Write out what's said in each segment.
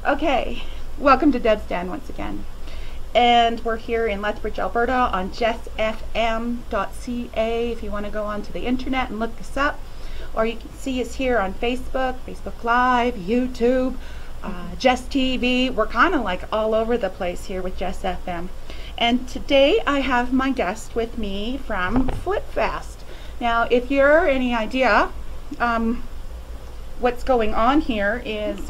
Okay, welcome to Debbz Den once again. And we're here in Lethbridge, Alberta on justfm.ca if you want to go onto the internet and look us up. Or you can see us here on Facebook, Facebook Live, YouTube, Just TV. We're kind of like all over the place here with Just FM. And today I have my guest with me from FlipFest. Now, if you're any idea, what's going on here is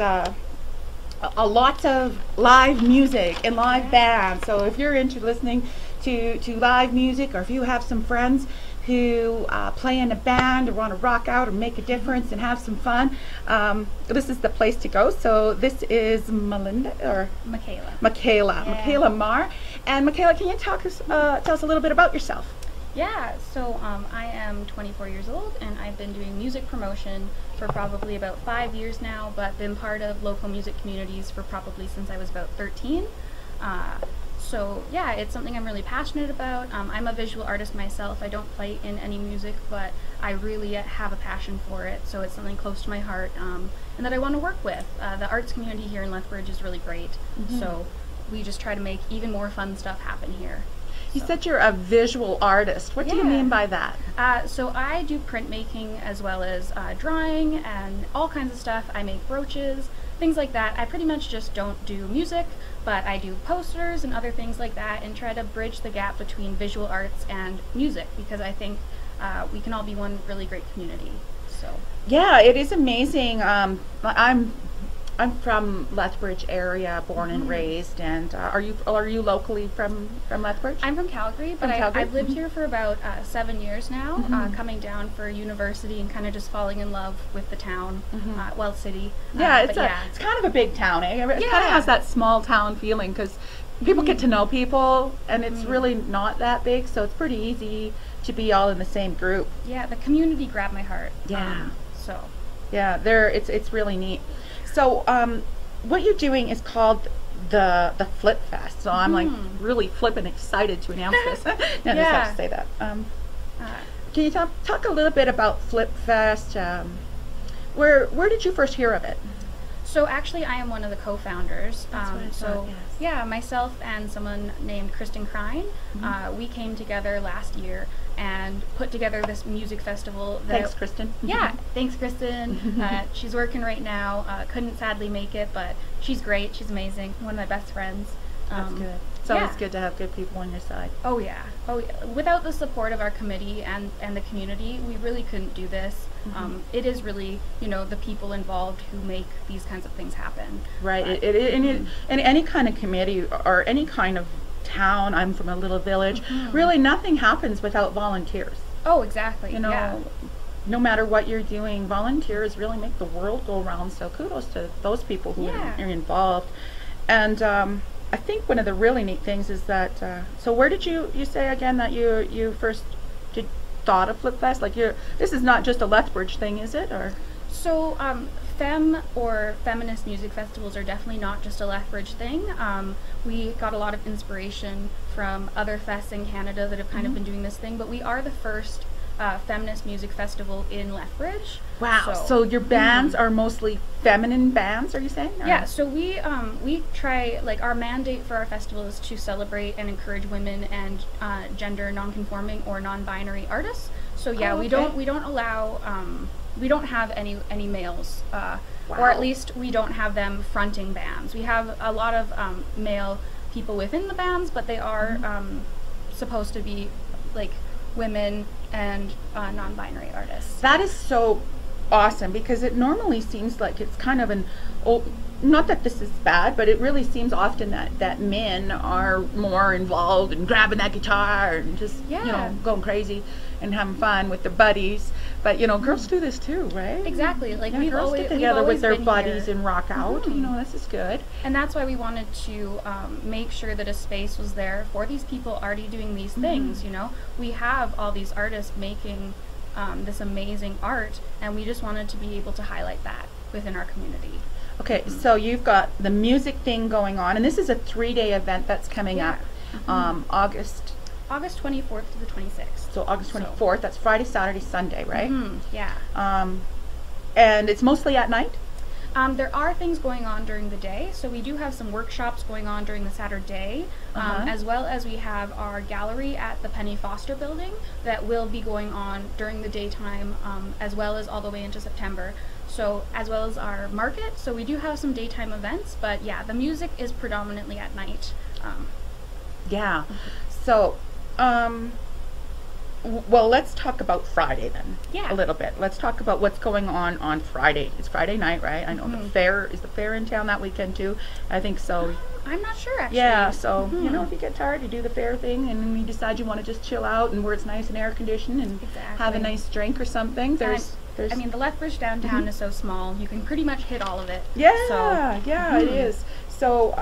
a lot of live music and live bands. So if you're into listening to live music, or if you have some friends who play in a band or want to rock out or make a difference and have some fun, this is the place to go. So this is Melinda or Michaela. Michaela Marr. And Michaela, can you tell us a little bit about yourself? Yeah, so I am 24 years old and I've been doing music promotion for probably about 5 years now, but been part of local music communities for probably since I was about 13. So yeah, it's something I'm really passionate about. I'm a visual artist myself. I don't play in any music, but I really have a passion for it, so it's something close to my heart and that I want to work with. The arts community here in Lethbridge is really great, so we just try to make even more fun stuff happen here. You said you're a visual artist. What do you mean by that? So I do printmaking as well as drawing and all kinds of stuff. I make brooches, things like that. I pretty much just don't do music, but I do posters and other things like that and try to bridge the gap between visual arts and music, because I think we can all be one really great community. So yeah, it is amazing. I'm from Lethbridge area, born and raised, and are you locally from Lethbridge? I'm from Calgary, but I've lived here for about 7 years now, coming down for university and kind of just falling in love with the town, city. Yeah, it's kind of a big town, eh? It kind of has that small town feeling, because people get to know people, and it's really not that big, so it's pretty easy to be all in the same group. Yeah, the community grabbed my heart. Yeah. Yeah, it's really neat. So what you're doing is called the FlipFest. So I'm like really flippin' excited to announce this. I just have to say that. Can you talk a little bit about FlipFest? Where did you first hear of it? So actually, I am one of the co-founders. That's what I thought, yes. Yeah, myself and someone named Kristen Krein, we came together last year and put together this music festival. Thanks, Kristen. Yeah, thanks, Kristen. She's working right now. Couldn't sadly make it, but she's great. She's amazing. One of my best friends. That's good. It's always good to have good people on your side. Oh yeah. Oh yeah. Without the support of our committee and the community, we really couldn't do this. It is really, the people involved who make these kinds of things happen. Right. And any kind of committee or any kind of town, I'm from a little village, really nothing happens without volunteers. Oh, exactly. No matter what you're doing, volunteers really make the world go round, so kudos to those people who are involved. And I think one of the really neat things is that, so where did you say again that you first thought of FlipFest? Like this is not just a Lethbridge thing, is it? Or so feminist music festivals are definitely not just a Lethbridge thing. We got a lot of inspiration from other fests in Canada that have kind of been doing this thing, but we are the first feminist music festival in Lethbridge. Wow. So your bands are mostly feminine bands, are you saying? Or? Yeah, so we try, like, our mandate for our festival is to celebrate and encourage women and gender non-conforming or non-binary artists. So yeah, we don't allow we don't have any males, or at least we don't have them fronting bands. We have a lot of male people within the bands, but they are supposed to be like women and non-binary artists. That is so awesome, because it normally seems like it's kind of not that this is bad, but it really seems often that men are more involved in grabbing that guitar and just going crazy and having fun with their buddies. But girls do this too, right? Exactly. Like girls get together with their buddies and rock out. This is good. And that's why we wanted to make sure that a space was there for these people already doing these things. We have all these artists making this amazing art, and we just wanted to be able to highlight that within our community. Okay, so you've got the music thing going on, and this is a 3-day event that's coming up, August 24th to the 26th. So August 24th, that's Friday, Saturday, Sunday, right? Yeah. And it's mostly at night? There are things going on during the day, so we do have some workshops going on during the Saturday, as well as we have our gallery at the Penny Foster building that will be going on during the daytime, as well as all the way into September. So, as well as our market, so we do have some daytime events, but yeah, the music is predominantly at night. Yeah. So, well, let's talk about Friday then. Yeah. A little bit. Let's talk about what's going on Friday. It's Friday night, right? I know the fair, is the fair in town that weekend too? I think so. I'm not sure, actually. Yeah, so, you know, if you get tired, you do the fair thing, and then you decide you want to just chill out and where it's nice and air conditioned and have a nice drink or something. I mean, the Lethbridge downtown is so small, you can pretty much hit all of it. Yeah, so, yeah, it is. So,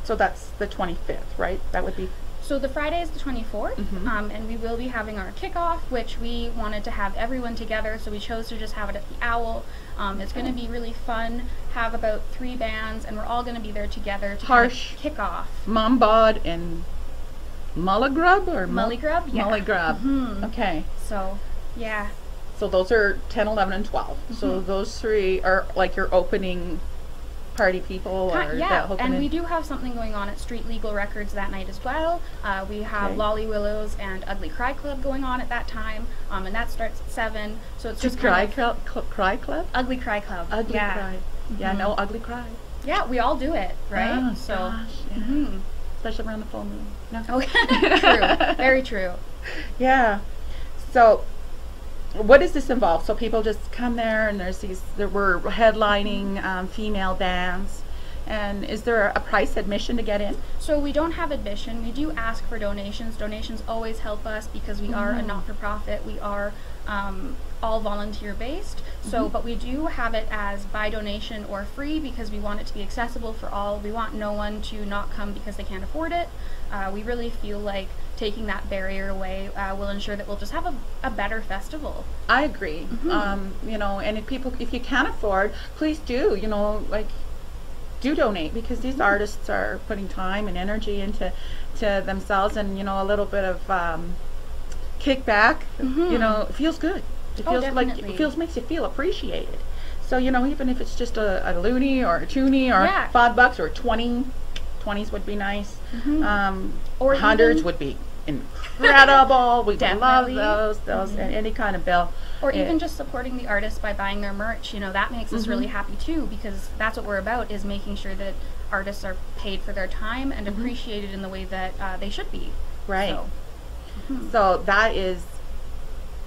so that's the 25th, right? That would be... So the Friday is the 24th, and we will be having our kickoff, which we wanted to have everyone together, so we chose to just have it at the Owl. It's going to be really fun, have about 3 bands, and we're all going to be there together to kind of kick off. Mombod and Mulligrub or Mulligrub? Yeah. Mulligrub. Okay. So, yeah. So those are 10, 11, and 12. So those 3 are like your opening party people? Or yeah, and we do have something going on at Street Legal Records that night as well. We have Lolly Willows and Ugly Cry Club going on at that time, and that starts at 7. So it's just Cry Club? Ugly Cry Club. Ugly Cry. Yeah, no Ugly Cry. Yeah, we all do it, right? Oh, so, gosh, yeah. Especially around the full moon. No. Oh, true. Very true. Yeah. So, what does this involve? So people just come there, and we're headlining female bands. And is there a price admission to get in? So we don't have admission. We do ask for donations. Donations always help us because we are a not-for-profit. We are all volunteer based. So, but we do have it as by donation or free because we want it to be accessible for all. We want no one to not come because they can't afford it. We really feel like taking that barrier away will ensure that we'll just have a better festival. I agree. You know, and if you can't afford, please do, you know, like, do donate, because these artists are putting time and energy into themselves, and, you know, a little bit of kickback, you know, it feels good. It feels makes you feel appreciated. So, you know, even if it's just a loonie or a toonie or $5 or 20s would be nice. Or hundreds would be incredible. We love those and any kind of bill. Or even just supporting the artists by buying their merch, you know, that makes us really happy too, because that's what we're about, is making sure that artists are paid for their time and appreciated in the way that they should be. Right. So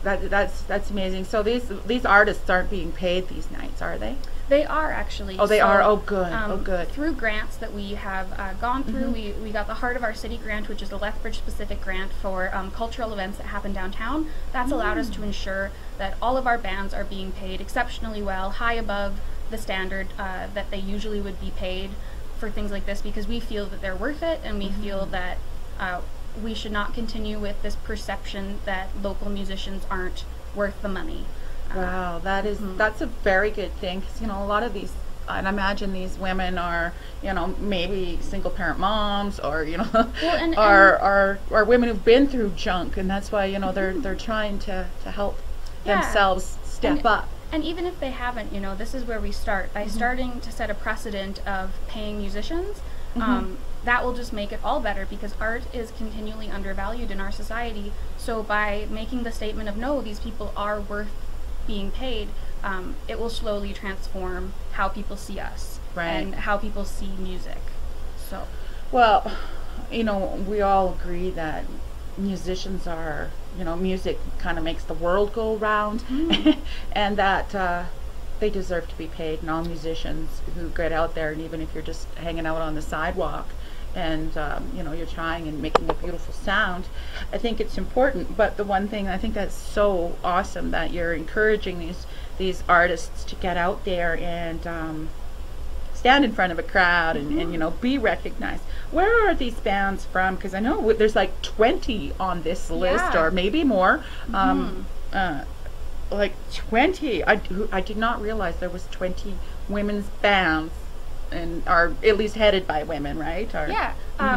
that's amazing. So these artists aren't being paid these nights, are they? They are actually. Oh, they are. Oh, good. Oh, good. Through grants that we have gone through, we got the Heart of Our City grant, which is a Lethbridge specific grant for cultural events that happen downtown. That's allowed us to ensure that all of our bands are being paid exceptionally well, high above the standard that they usually would be paid for things like this, because we feel that they're worth it, and we feel that we should not continue with this perception that local musicians aren't worth the money. Wow, that's a very good thing, because, you know, a lot of these, I'd imagine these women are, you know, maybe single parent moms, or, you know, are women who've been through junk, and that's why, you know, they're trying to help themselves step up. And even if they haven't, you know, this is where we start, by starting to set a precedent of paying musicians. That will just make it all better, because art is continually undervalued in our society. So by making the statement of, no, these people are worth being paid, it will slowly transform how people see us and how people see music. So, well, you know, we all agree that musicians are, you know, music kind of makes the world go round, and that they deserve to be paid. And all musicians who get out there, and even if you're just hanging out on the sidewalk and you know, you're trying and making a beautiful sound, I think it's important. But the one thing I think that's so awesome, that you're encouraging these artists to get out there and stand in front of a crowd and you know, be recognized. Where are these bands from? Because I know there's like 20 on this list, or maybe more. Like 20. I did not realize there was 20 women's bands, and are at least headed by women, right? Or,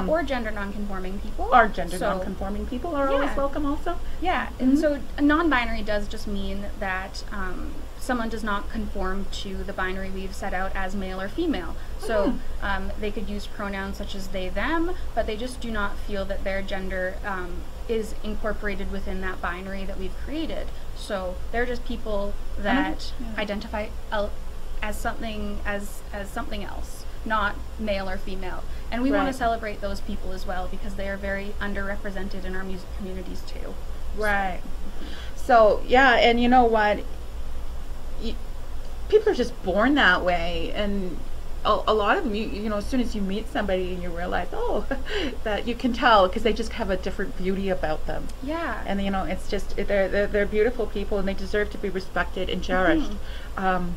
or gender non-conforming people. Or gender non-conforming people are always welcome also. Yeah, and so non-binary does just mean that someone does not conform to the binary we've set out as male or female. So they could use pronouns such as they, them, but they just do not feel that their gender is incorporated within that binary that we've created. So they're just people that identify as something else, not male or female. And we want to celebrate those people as well, because they are very underrepresented in our music communities too. Right. So yeah, and you know what? People are just born that way, and a lot of them, you know, as soon as you meet somebody and you realize, oh, that you can tell because they just have a different beauty about them. Yeah. And you know, it's just they're beautiful people, and they deserve to be respected and cherished,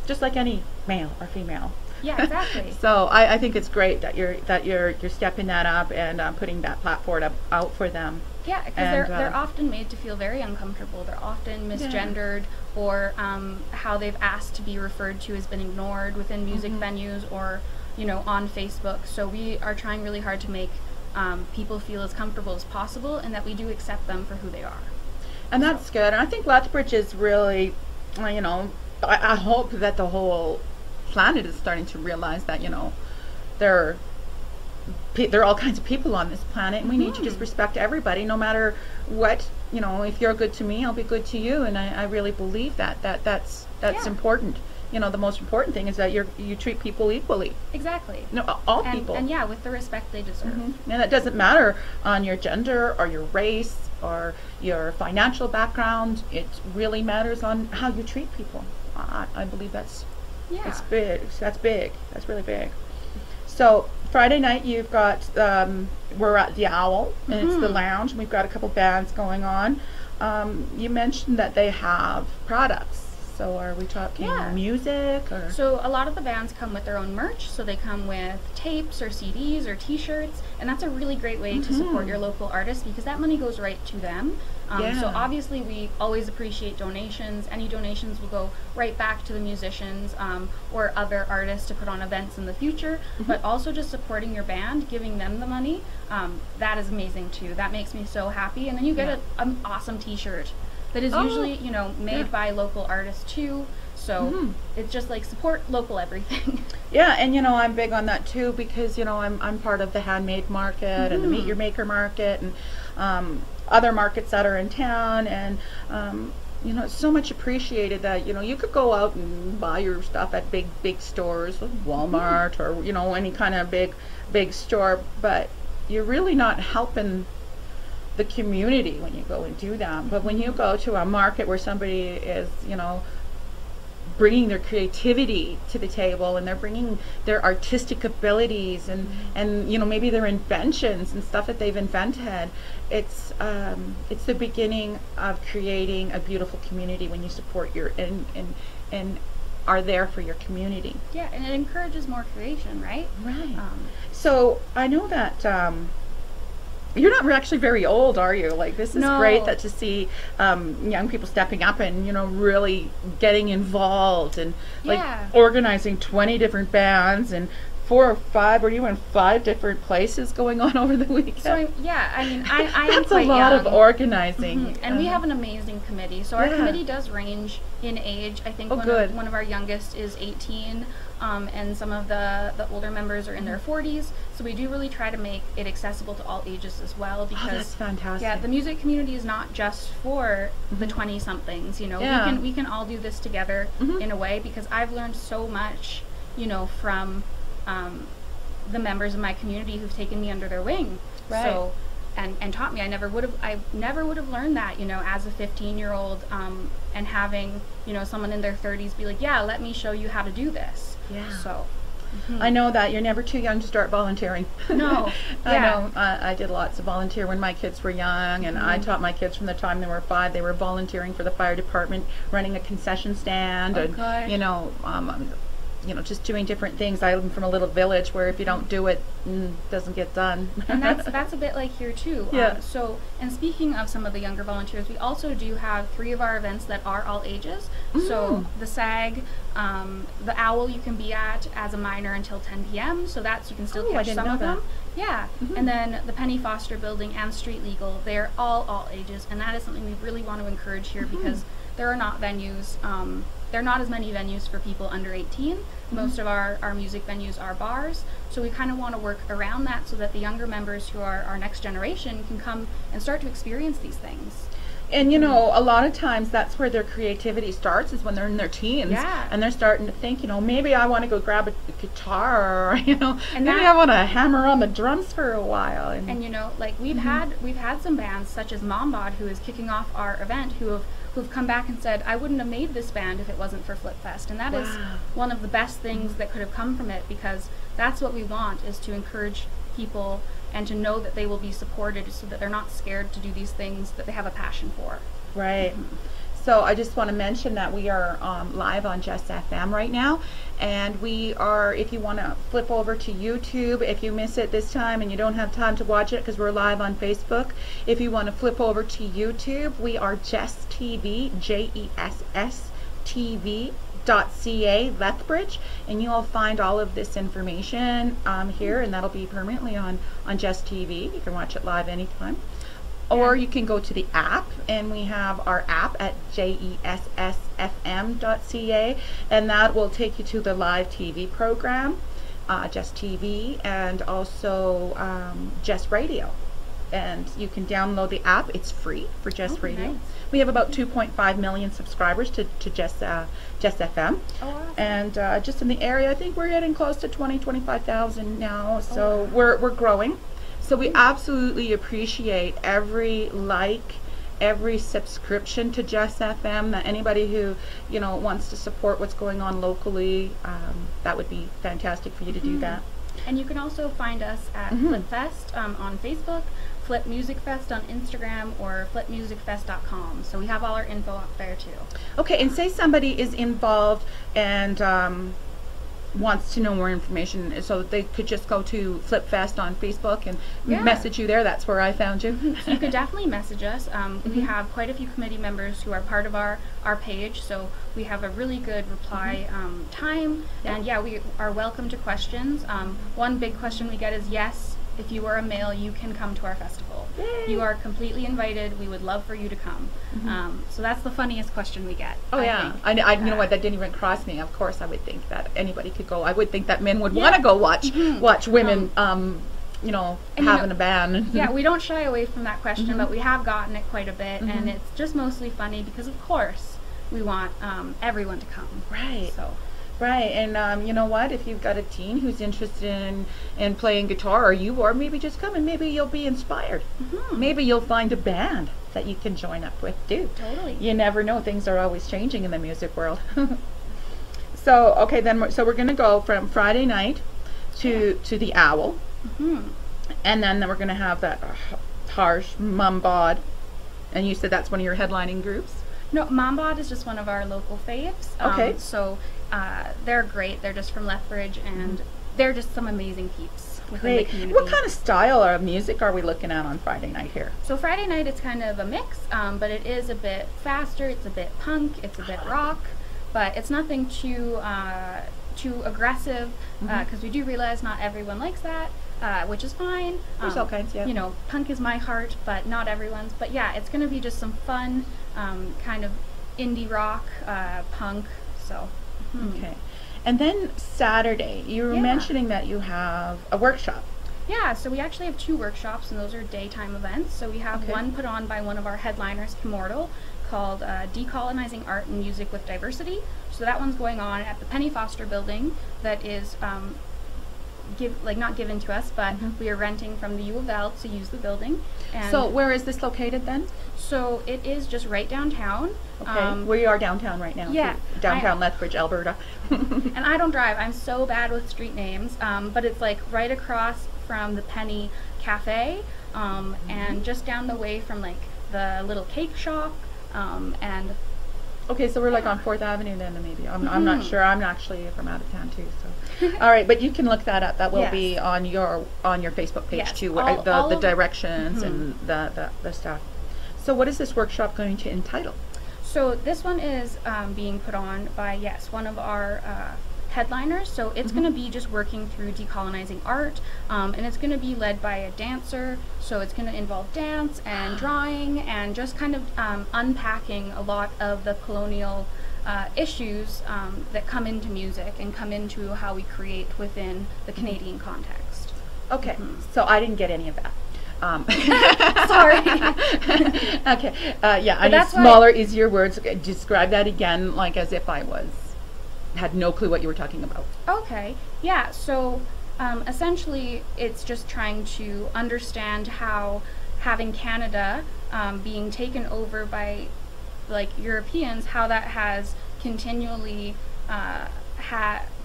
just like any male or female. Yeah, exactly. So I think it's great that you're stepping that up and putting that platform out for them. Yeah, because they're often made to feel very uncomfortable. They're often misgendered, or how they've asked to be referred to has been ignored within music venues, or you know, on Facebook. So we are trying really hard to make people feel as comfortable as possible, and that we do accept them for who they are. And that's good. And I think Lethbridge is really, you know, I hope that the whole planet is starting to realize that, you know, there are all kinds of people on this planet, and we need to just respect everybody, no matter what. You know, if you're good to me, I'll be good to you, and I really believe that's important. You know, the most important thing is that you treat people equally. Exactly. No, all people. And yeah, with the respect they deserve. And it doesn't matter on your gender or your race or your financial background. It really matters on how you treat people. I believe it's big. That's big. That's really big. So Friday night you've got we're at the Owl, and it's the lounge, and we've got a couple bands going on. You mentioned that they have products. So are we talking music, or? So a lot of the bands come with their own merch. So they come with tapes or CDs or T-shirts, and that's a really great way to support your local artists, because that money goes right to them. So obviously we always appreciate donations. Any donations will go right back to the musicians or other artists to put on events in the future. But also just supporting your band, giving them the money, that is amazing too. That makes me so happy. And then you get an awesome T-shirt that is usually, you know, made by local artists too. So it's just like support local everything. Yeah, and you know, I'm big on that too, because you know, I'm part of the handmade market and the Meet Your Maker market, and other markets that are in town, and you know, it's so much appreciated that, you know, you could go out and buy your stuff at big stores like Walmart or, you know, any kind of big store, but you're really not helping the community when you go and do that. But when you go to a market where somebody is, you know, bringing their creativity to the table, and they're bringing their artistic abilities, and you know, maybe their inventions and stuff that they've invented, it's the beginning of creating a beautiful community when you support your and are there for your community. Yeah, and it encourages more creation, right? Right. So I know that you're not actually very old, are you? Like, this is great that to see young people stepping up and, you know, really getting involved and like organizing 20 different bands and 4 or 5, or you in 5 different places going on over the weekend. So I mean, I am that's quite a lot young. of organizing. And we have an amazing committee. So our committee does range in age. I think one of our youngest is 18, and some of the older members are in their 40s. So we do really try to make it accessible to all ages as well, because that's fantastic. Yeah, the music community is not just for the 20-somethings. You know, we can all do this together in a way, because I've learned so much, you know, from the members of my community who've taken me under their wing. Right. So and taught me. I never would have learned that, you know, as a 15-year-old, and having, you know, someone in their 30s be like, yeah, let me show you how to do this. Yeah. So I know that you're never too young to start volunteering. No. I know. I did lots of volunteer when my kids were young, and I taught my kids from the time they were 5. They were volunteering for the fire department, running a concession stand, and you know, just doing different things. I'm from a little village where if you don't do it, it doesn't get done. And that's a bit like here too. Yeah. So, and speaking of some of the younger volunteers, we also do have 3 of our events that are all ages. So the SAG, the Owl you can be at as a minor until 10 p.m. So that's, you can still catch some of them. Yeah. And then the Penny Foster Building and Street Legal, they're all ages, and that is something we really want to encourage here, because there are not venues there are not as many venues for people under 18. Most of our music venues are bars, so we kind of want to work around that so that the younger members who are our next generation can come and start to experience these things. And you know, a lot of times that's where their creativity starts, is when they're in their teens. Yeah. And they're starting to think, you know, maybe I want to go grab a guitar, or, you know, And maybe I want to hammer on the drums for a while. And you know, like we've had some bands such as Mombod, who is kicking off our event, who've come back and said, I wouldn't have made this band if it wasn't for Flip Fest. And that is one of the best things that could have come from it, because that's what we want, is to encourage people and to know that they will be supported, so that they're not scared to do these things that they have a passion for. Right. So I just want to mention that we are live on Just FM right now, and we are, if you want to flip over to YouTube, if you miss it this time and you don't have time to watch it because we're live on Facebook, if you want to flip over to YouTube, we are Just TV, JESS TV .ca Lethbridge, and you'll find all of this information here, and that'll be permanently on Just TV. You can watch it live anytime. Or you can go to the app, and we have our app at jessfm.ca, and that will take you to the live TV program, Just TV, and also Just Radio. And you can download the app. It's free for Just Radio. Nice. We have about 2.5 million subscribers to Just FM. Oh, awesome. And just in the area, I think we're getting close to 25,000 now. So we're growing. So we absolutely appreciate every like, every subscription to Just FM. That anybody who, you know, wants to support what's going on locally, that would be fantastic for you to do that. And you can also find us at Flip Fest on Facebook, Flip Music Fest on Instagram, or flipmusicfest.com. So we have all our info up there too. Okay, and say somebody is involved and wants to know more information, so they could just go to Flip Fest on Facebook and message you there. That's where I found you. So you could definitely message us. We have quite a few committee members who are part of our page, so we have a really good reply time. And yeah, we are welcome to questions. One big question we get is, yes, if you are a male, you can come to our festival. Yay. You are completely invited. We would love for you to come. So that's the funniest question we get. Oh, I you know what, that didn't even cross me. Of course, I would think that anybody could go. I would think that men would want to go watch women, you know, having a band. Yeah, we don't shy away from that question, but we have gotten it quite a bit, and it's just mostly funny because, of course, we want everyone to come. Right. So. Right, and you know what? If you've got a teen who's interested in playing guitar, or maybe just come and maybe you'll be inspired. Maybe you'll find a band that you can join up with too. Totally. You never know; things are always changing in the music world. So okay, then so we're going to go from Friday night to the Owl, and then we're going to have that harsh Mombod, and you said that's one of your headlining groups. No, Mombod is just one of our local faves. Okay. So they're great. They're just from Lethbridge, and they're just some amazing peeps within the community. What kind of style of music are we looking at on Friday night here? So Friday night, it's kind of a mix, but it is a bit faster. It's a bit punk. It's a bit rock, but it's nothing too aggressive, because we do realize not everyone likes that. Which is fine. There's all kinds, yeah. You know, punk is my heart, but not everyone's. But yeah, it's going to be just some fun, kind of indie rock, punk. So. Okay. And then Saturday, you were mentioning that you have a workshop. Yeah, so we actually have 2 workshops, and those are daytime events. So we have one put on by one of our headliners, Kimortal, called Decolonizing Art and Music with Diversity. So that one's going on at the Penny Foster building. That is not given to us, but we are renting from the U of L to use the building. And so where is this located then? So it is just right downtown. Okay, we are downtown right now. Yeah. Downtown Lethbridge, Alberta. And I don't drive. I'm so bad with street names, but it's like right across from the Penny Cafe, and just down the way from like the little cake shop, and okay, so we're like on 4th Avenue then, maybe. I'm not sure. I'm actually from out of town too. So, all right, but you can look that up. That will be on your Facebook page too, where the directions and the stuff. So, what is this workshop going to entitle? So this one is being put on by one of our headliners. So it's going to be just working through decolonizing art, and it's going to be led by a dancer. So it's going to involve dance and drawing and just kind of unpacking a lot of the colonial issues that come into music and come into how we create within the Canadian context. Okay, so I didn't get any of that. Sorry. Okay, yeah, I need smaller, easier words. Describe that again, like as if I had no clue what you were talking about. Okay, yeah, so essentially it's just trying to understand how having Canada being taken over by like Europeans, how that has continually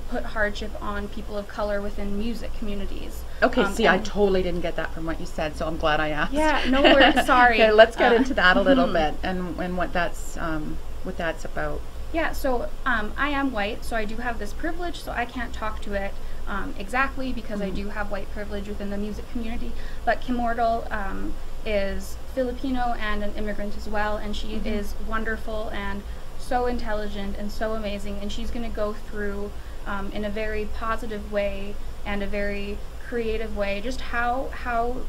put hardship on people of color within music communities. Okay, see, I totally didn't get that from what you said, so I'm glad I asked. Yeah, no worries, sorry. Okay, let's get into that a little bit and what that's about. Yeah, so I am white, so I do have this privilege, so I can't talk to it exactly because I do have white privilege within the music community, but Kimordal is Filipino and an immigrant as well, and she is wonderful and so intelligent and so amazing, and she's going to go through in a very positive way and a very creative way just how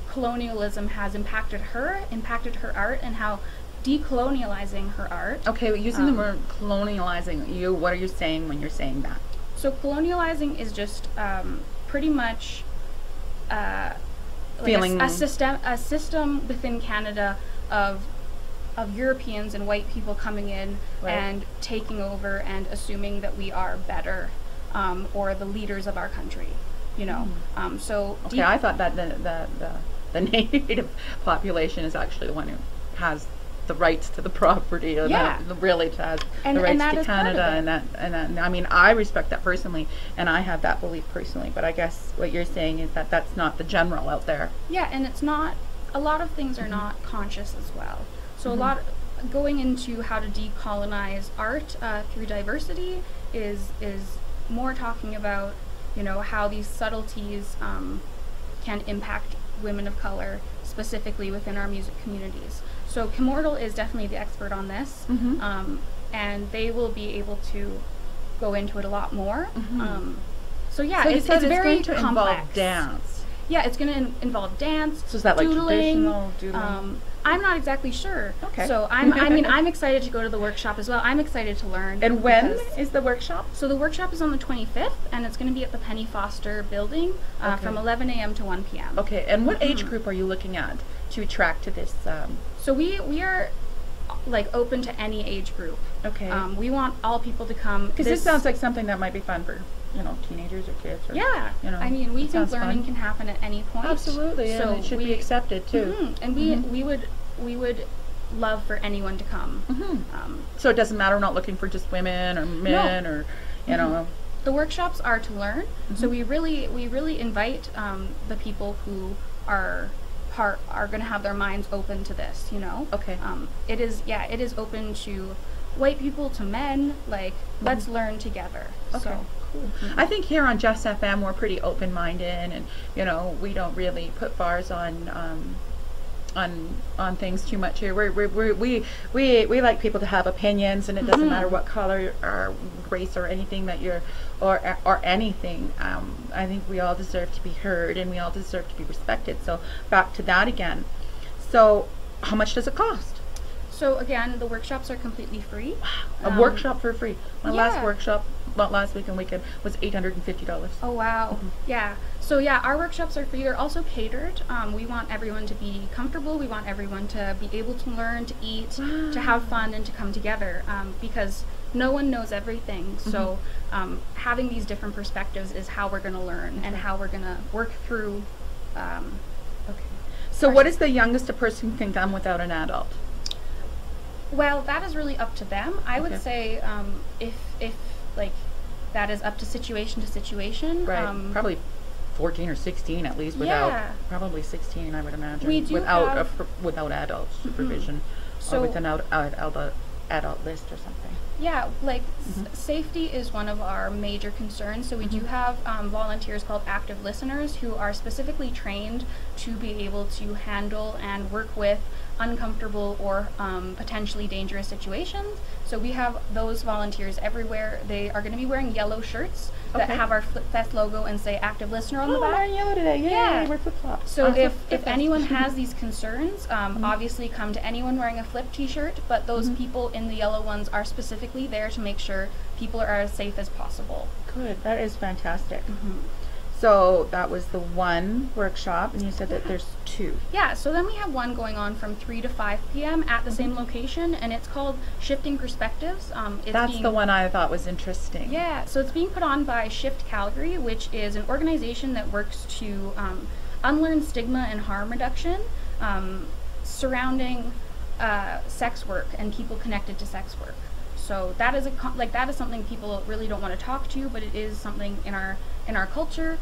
colonialism has impacted her art, and how decolonializing her art. Okay, using the word colonializing, what are you saying when you're saying that? So colonializing is just pretty much like a system within Canada of Europeans and white people coming in and taking over and assuming that we are better or the leaders of our country, you know. So okay, I thought that the native population is actually the one who has the rights to the property, or really has the rights to Canada, and that I mean, I respect that personally, and I have that belief personally. But I guess what you're saying is that that's not the general out there. Yeah, and it's not. A lot of things are not conscious as well. So a lot going into how to decolonize art through diversity is more talking about, you know, how these subtleties can impact women of color specifically within our music communities. So Kimordal is definitely the expert on this, and they will be able to go into it a lot more. So yeah, so it's very going to complex. Involve dance. Yeah, it's going to involve dance. So is that doodling, like traditional doodling? I'm not exactly sure. Okay. So I'm excited to go to the workshop as well. I'm excited to learn. And when is the workshop? So the workshop is on the 25th, and it's going to be at the Penny Foster building from 11 a.m. to 1 p.m. Okay. And what age group are you looking at to attract to this? So we are like open to any age group. Okay. We want all people to come. Because this sounds like something that might be fun for, you know, teenagers or kids. Or, you know, I mean, we think learning can happen at any point. Absolutely, so and it should be accepted too. And we would love for anyone to come. So it doesn't matter. We're not looking for just women or men or, you know. The workshops are to learn. So we really invite the people who are going to have their minds open to this. You know. Okay. It is open to white people, to men. Like, let's learn together. Okay. So. Cool. I think here on Just FM we're pretty open-minded, and you know, we don't really put bars on things too much here. We like people to have opinions, and it doesn't matter what color or race or anything that you're or anything. I think we all deserve to be heard, and we all deserve to be respected. So back to that again. So how much does it cost? So again, the workshops are completely free. Wow. A workshop for free. My last workshop, not last weekend, was $850. Oh wow. Yeah. So yeah, our workshops are free. They're also catered. We want everyone to be comfortable. We want everyone to be able to learn, to eat, to have fun, and to come together. Because no one knows everything. So having these different perspectives is how we're going to learn and how we're going to work through. Okay. So what is the youngest a person can come without an adult? Well, that is really up to them. I would say if like that is up to situation. Right. Probably 14 or 16 at least. Without probably 16, I would imagine. We do without adult supervision, or with an adult list or something. Yeah, like safety is one of our major concerns. So we do have volunteers called active listeners who are specifically trained to be able to handle and work with uncomfortable or potentially dangerous situations. So we have those volunteers everywhere. They are going to be wearing yellow shirts that have our Flip Fest logo and say active listener on the back. Oh, we're yellow today. Yay, we're flip-flops. So if anyone has these concerns, obviously come to anyone wearing a Flip t-shirt, but those people in the yellow ones are specifically basically there to make sure people are as safe as possible. Good. That is fantastic. So that was the one workshop, and you said that there's two. Yeah, so then we have one going on from 3 to 5 p.m. at the same location, and it's called Shifting Perspectives. That's the one I thought was interesting. Yeah, so it's being put on by Shift Calgary, which is an organization that works to unlearn stigma and harm reduction surrounding sex work and people connected to sex work. So that is that is something people really don't want to talk to, but it is something in our culture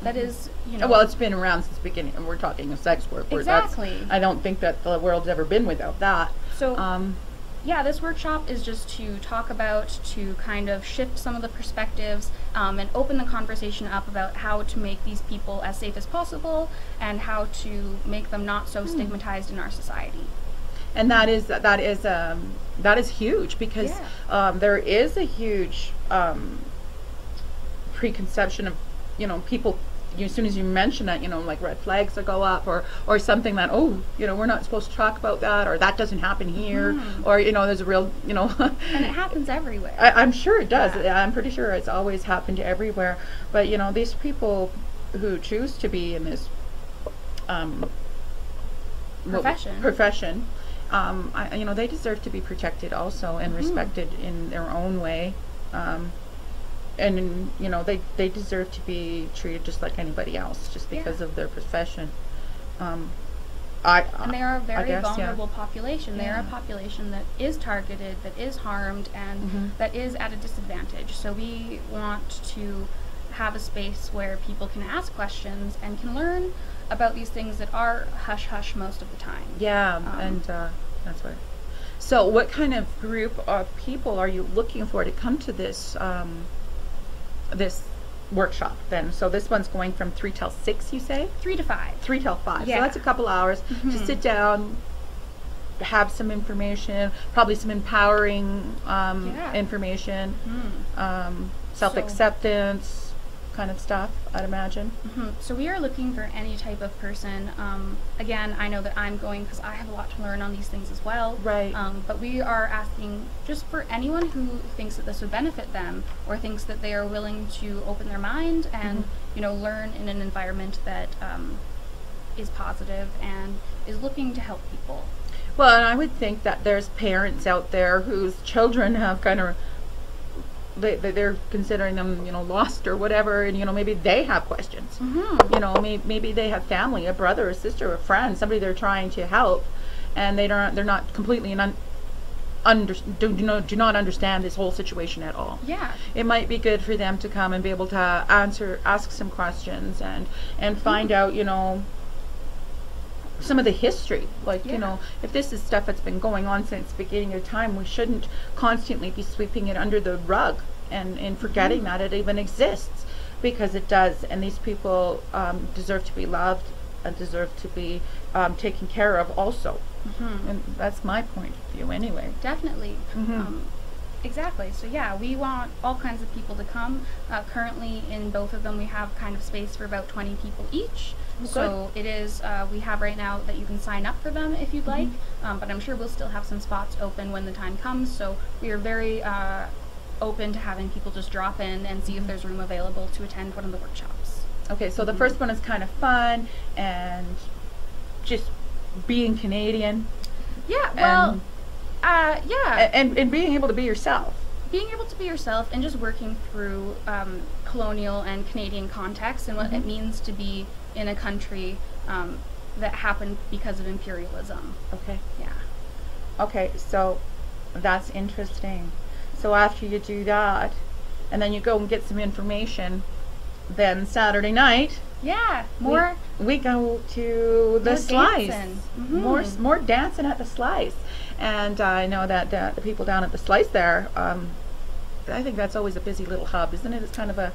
that is, you know. Well, it's been around since the beginning, and we're talking of sex work. Exactly. I don't think that the world's ever been without that. So, yeah, this workshop is just to talk about, to kind of shift some of the perspectives and open the conversation up about how to make these people as safe as possible and how to make them not so stigmatized in our society. And that is huge, because there is a huge preconception of, you know, people, as soon as you mention that, you know, like red flags that go up, or something that, oh, you know, we're not supposed to talk about that, or that doesn't happen here, or, you know, there's a real, you know. And it happens everywhere. I'm sure it does. Yeah. I'm pretty sure it's always happened everywhere. But, you know, these people who choose to be in this profession, you know, they deserve to be protected also, and respected in their own way, and you know, they deserve to be treated just like anybody else, just because of their profession. And they are a very vulnerable population. They are a population that is targeted, that is harmed, and that is at a disadvantage. So we want to have a space where people can ask questions and can learn about these things that are hush-hush most of the time. Yeah, and that's what. So what kind of group of people are you looking for to come to this this workshop then? So this one's going from 3 till 6, you say? 3 to 5. 3 till 5. Yeah. So that's a couple hours to sit down, have some information, probably some empowering information, self-acceptance kind of stuff, I'd imagine. So we are looking for any type of person. Again, I know that I'm going because I have a lot to learn on these things as well. Right. But we are asking just for anyone who thinks that this would benefit them, or thinks that they are willing to open their mind and you know, learn in an environment that is positive and is looking to help people. Well, and I would think that there's parents out there whose children have kind of, they're considering them, you know, lost or whatever, and you know, maybe they have questions. You know, maybe they have family, a brother, a sister, a friend, somebody they're trying to help, and they're not completely do not understand this whole situation at all. Yeah. It might be good for them to come and be able to ask some questions and find out, you know, some of the history, like, you know, if this is stuff that's been going on since the beginning of time, we shouldn't constantly be sweeping it under the rug and forgetting that it even exists, because it does, and these people deserve to be loved and deserve to be taken care of also. And that's my point of view anyway. Definitely. Exactly. So yeah, we want all kinds of people to come. Currently in both of them we have kind of space for about 20 people each. So it is, we have right now that you can sign up for them if you'd like, but I'm sure we'll still have some spots open when the time comes. So we are very open to having people just drop in and see if there's room available to attend one of the workshops. Okay, so the first one is kind of fun and just being Canadian. Yeah, well, and being able to be yourself. Being able to be yourself and just working through colonial and Canadian context and what it means to be in a country that happened because of imperialism. Okay. Yeah. Okay, so that's interesting. So after you do that, and then you go and get some information, then Saturday night, we go to the Slice. More dancing at the Slice. And I know that the people down at the Slice there, I think that's always a busy little hub, isn't it? It's kind of a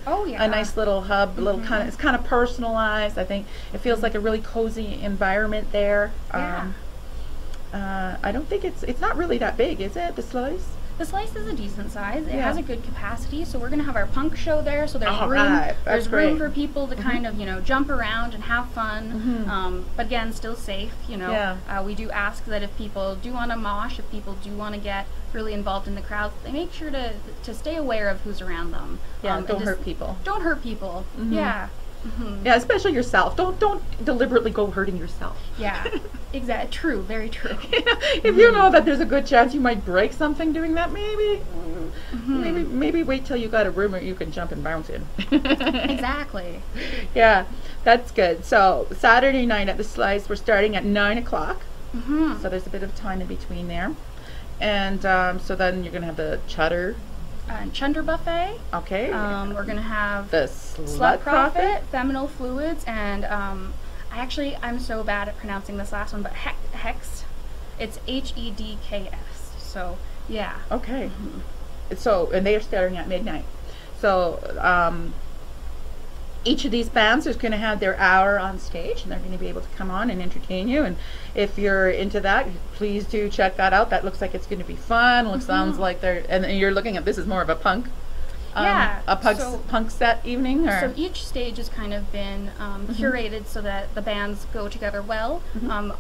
nice little hub, it's kind of personalized. I think it feels like a really cozy environment there. I don't think it's not really that big, is it, the Slice? The Slice is a decent size. It Yeah. has a good capacity, so we're going to have our punk show there. So there's All room. right. There's That's room great. for people to kind of, jump around and have fun. But again, still safe. Yeah. We do ask that if people do want to mosh, if people do want to get really involved in the crowd, they make sure to stay aware of who's around them. Yeah, and don't just hurt people. Don't hurt people. Yeah. Yeah, especially yourself. Don't deliberately go hurting yourself. Yeah. Exactly. True. Very true. If you know that there's a good chance you might break something doing that, maybe wait till you got a room where you can jump and bounce in. Exactly. Yeah, that's good. So Saturday night at the Slice, we're starting at 9 o'clock. So there's a bit of time in between there. And so then you're gonna have the Chutter. Chunder buffet. Okay. We're gonna have The Slut Profit, Feminal Fluids, and I'm so bad at pronouncing this last one, but Hex. It's HEDKS. So yeah. Okay. So, and they are starting at midnight. So each of these bands is going to have their hour on stage, and they're going to be able to come on and entertain you. And if you're into that, please do check that out. That looks like it's going to be fun. It sounds like and you're looking at this is more of a punk. Punk set evening, or so each stage has kind of been curated so that the bands go together well.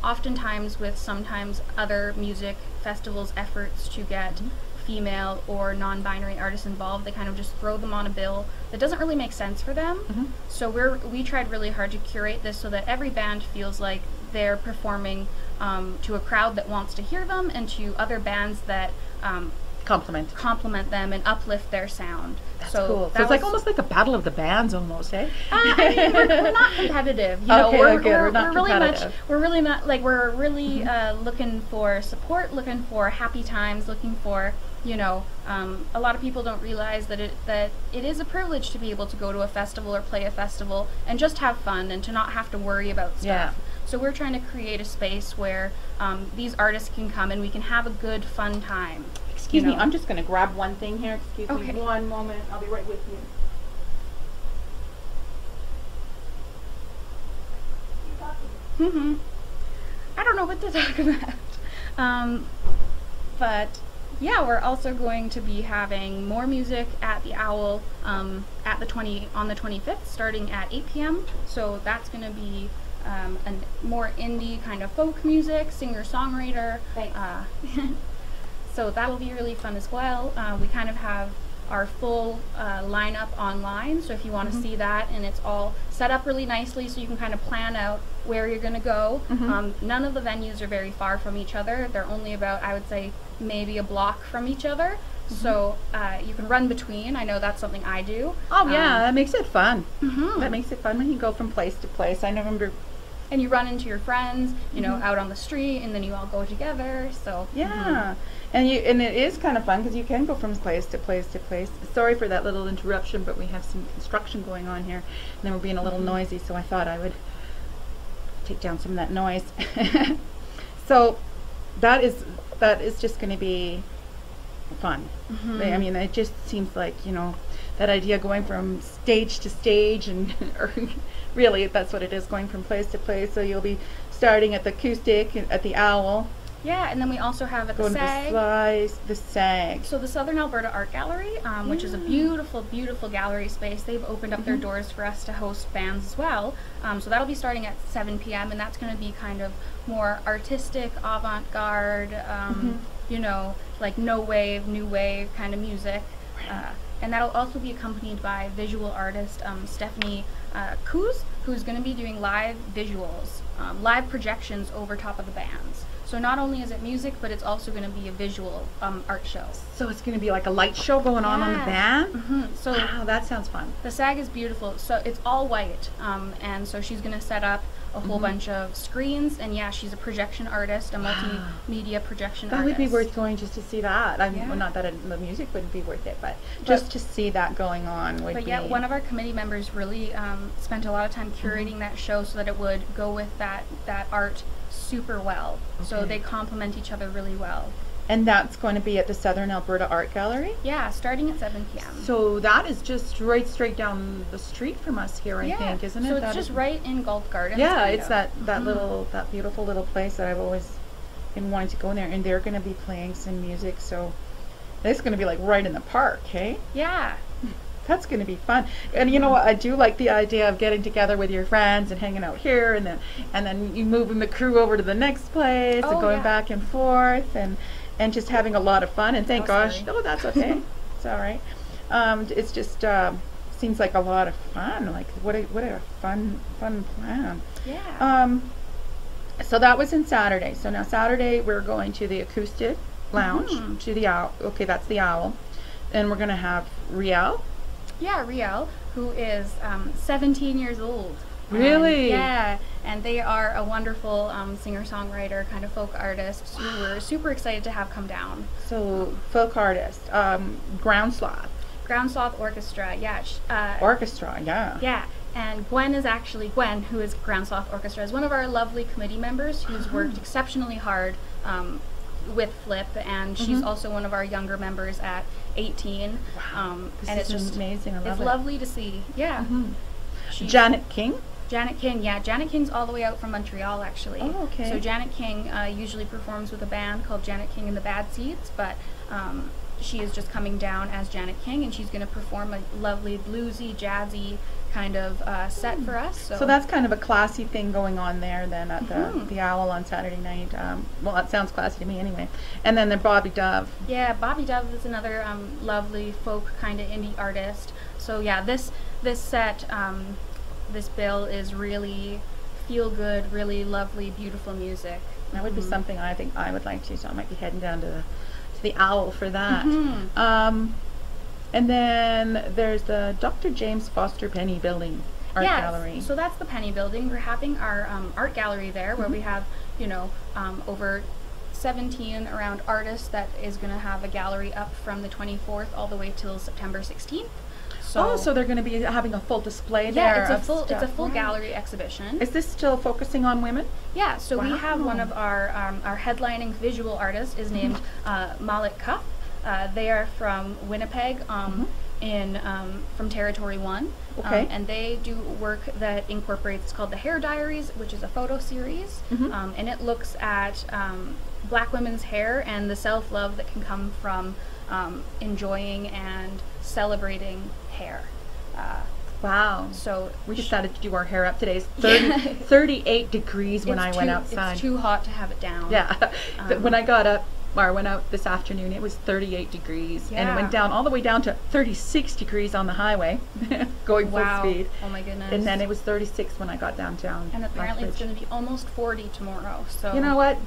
Oftentimes with sometimes other music festivals' efforts to get female or non-binary artists involved, they kind of just throw them on a bill that doesn't really make sense for them. So we tried really hard to curate this so that every band feels like they're performing to a crowd that wants to hear them, and to other bands that complement them and uplift their sound. That's so cool. So it's like almost like a battle of the bands, almost, eh? I mean, we're not competitive. We're not competitive. We're really looking for support, looking for happy times, looking for a lot of people don't realize that it is a privilege to be able to go to a festival or play a festival and just have fun and to not have to worry about stuff. Yeah. So we're trying to create a space where these artists can come and we can have a good, fun time. Excuse me, I'm just going to grab one thing here. Excuse Okay. me one moment. I'll be right with you. I don't know what to talk about. But yeah, we're also going to be having more music at the Owl on the 25th, starting at 8 p.m. So that's going to be a more indie kind of folk music, singer-songwriter. So that'll be really fun as well. We kind of have our full lineup online, so if you want to see that, and it's all set up really nicely so you can kind of plan out where you're going to go. None of the venues are very far from each other. They're only about, I would say, maybe a block from each other. So you can run between. I know that's something I do. Oh yeah, that makes it fun. That makes it fun when you go from place to place. I remember. And you run into your friends, out on the street, and then you all go together. So yeah, and it is kind of fun because you can go from place to place to place. Sorry for that little interruption, but we have some construction going on here, and then we're being a little noisy. So I thought I would take down some of that noise. So that is just going to be fun. I mean, it just seems like that idea going from stage to stage, and really that's what it is, going from place to place. So you'll be starting at the Acoustic at the Owl. Yeah, and then we also have at the SAG. The SAG. So the Southern Alberta Art Gallery, which is a beautiful, beautiful gallery space. They've opened up their doors for us to host bands as well. So that'll be starting at 7 p.m. and that's going to be kind of more artistic, avant-garde, like no wave, new wave kind of music. And that'll also be accompanied by visual artist Stephanie Coos, who's going to be doing live visuals, live projections over top of the bands. So not only is it music, but it's also going to be a visual art show. So it's going to be like a light show going on the band? So wow, that sounds fun. The SAG is beautiful. So it's all white. And so she's going to set up a whole bunch of screens. And yeah, she's a projection artist, a multimedia projection artist. That would be worth going just to see that. Well, not that the music wouldn't be worth it, but just to see that going on would be. But yeah, one of our committee members really spent a lot of time curating that show so that it would go with that art super well. Okay. So they complement each other really well. And that's going to be at the Southern Alberta Art Gallery? Yeah, starting at 7 p.m. So that is just straight down the street from us here, I think, isn't it? So it's just right in Galt Gardens. Yeah, it's that beautiful little place that I've always been wanting to go in there. And they're going to be playing some music, so It's going to be like right in the park, hey? Yeah. That's going to be fun. And you know what? I do like the idea of getting together with your friends and hanging out here, and then you moving the crew over to the next place and going back and forth and just having a lot of fun. And thank gosh, that's okay. It's all right. It's just seems like a lot of fun. Like what a fun plan. Yeah. So that was in Saturday. So now Saturday we're going to the acoustic lounge to the Owl. Okay, that's the Owl, and we're gonna have Riel. Yeah, Riel, who is 17 years old. Really? Yeah, and they are a wonderful singer-songwriter, kind of folk artist who we're super excited to have come down. So folk artist, Ground Sloth. Ground Sloth Orchestra, yeah. Orchestra, yeah. Yeah, and Gwen, who is Ground Sloth Orchestra, is one of our lovely committee members who's worked exceptionally hard with Flip, and she's also one of our younger members at 18. Wow. And it's just amazing. I love it's it. lovely to see. Yeah. Janet King. Janet King, yeah. Janet King's all the way out from Montreal, actually. Oh, okay. So Janet King usually performs with a band called Janet King and the Bad Seeds, but she is just coming down as Janet King, and she's going to perform a lovely bluesy, jazzy kind of set for us. So that's kind of a classy thing going on there then at the Owl on Saturday night. Well, that sounds classy to me anyway. And then the Bobby Dove. Yeah, Bobby Dove is another lovely folk kind of indie artist. So yeah, this set, this bill is really feel good, really lovely, beautiful music. That would be something I think I would like to. So I might be heading down to the Owl for that. And then there's the Dr. James Foster Penny Building Art Gallery. So that's the Penny Building. We're having our art gallery there, where we have, over 17 around artists that is going to have a gallery up from the 24th all the way till September 16th. So they're going to be having a full display there. Yeah, it's a full gallery exhibition. Is this still focusing on women? Yeah, so we have one of our headlining visual artists is named Malik Cuff. They are from Winnipeg, from Territory 1. Okay. And they do work that incorporates, it's called the Hair Diaries, which is a photo series. And it looks at Black women's hair and the self-love that can come from enjoying and celebrating hair. Wow. So we decided to do our hair up today. It's 38 degrees when I went outside. It's too hot to have it down. Yeah. When I went out this afternoon, it was 38 degrees. And it went down all the way down to 36 degrees on the highway, going full speed. Oh my goodness. And then it was 36 when I got downtown. And apparently it's going to be almost 40 tomorrow. So you know what?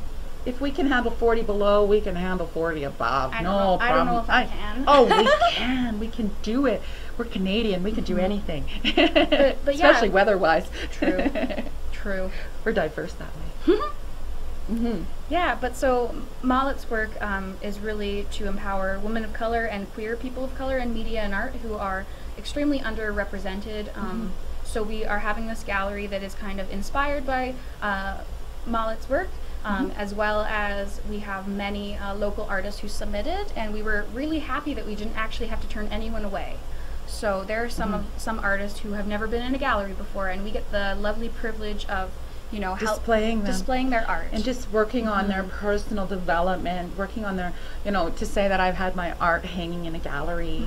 If we can handle 40 below, we can handle 40 above. No problem. I don't know if I can. Oh, we can. We can do it. We're Canadian. We can do anything. But especially weather-wise. True. True. We're diverse that way. Yeah, but so Malik's work is really to empower women of color and queer people of color in media and art who are extremely underrepresented. So we are having this gallery that is kind of inspired by Malik's work. As well as we have many local artists who submitted, and we were really happy that we didn't actually have to turn anyone away. So there are some artists who have never been in a gallery before, and we get the lovely privilege of displaying their art and just working on their personal development, working on their, to say that I've had my art hanging in a gallery,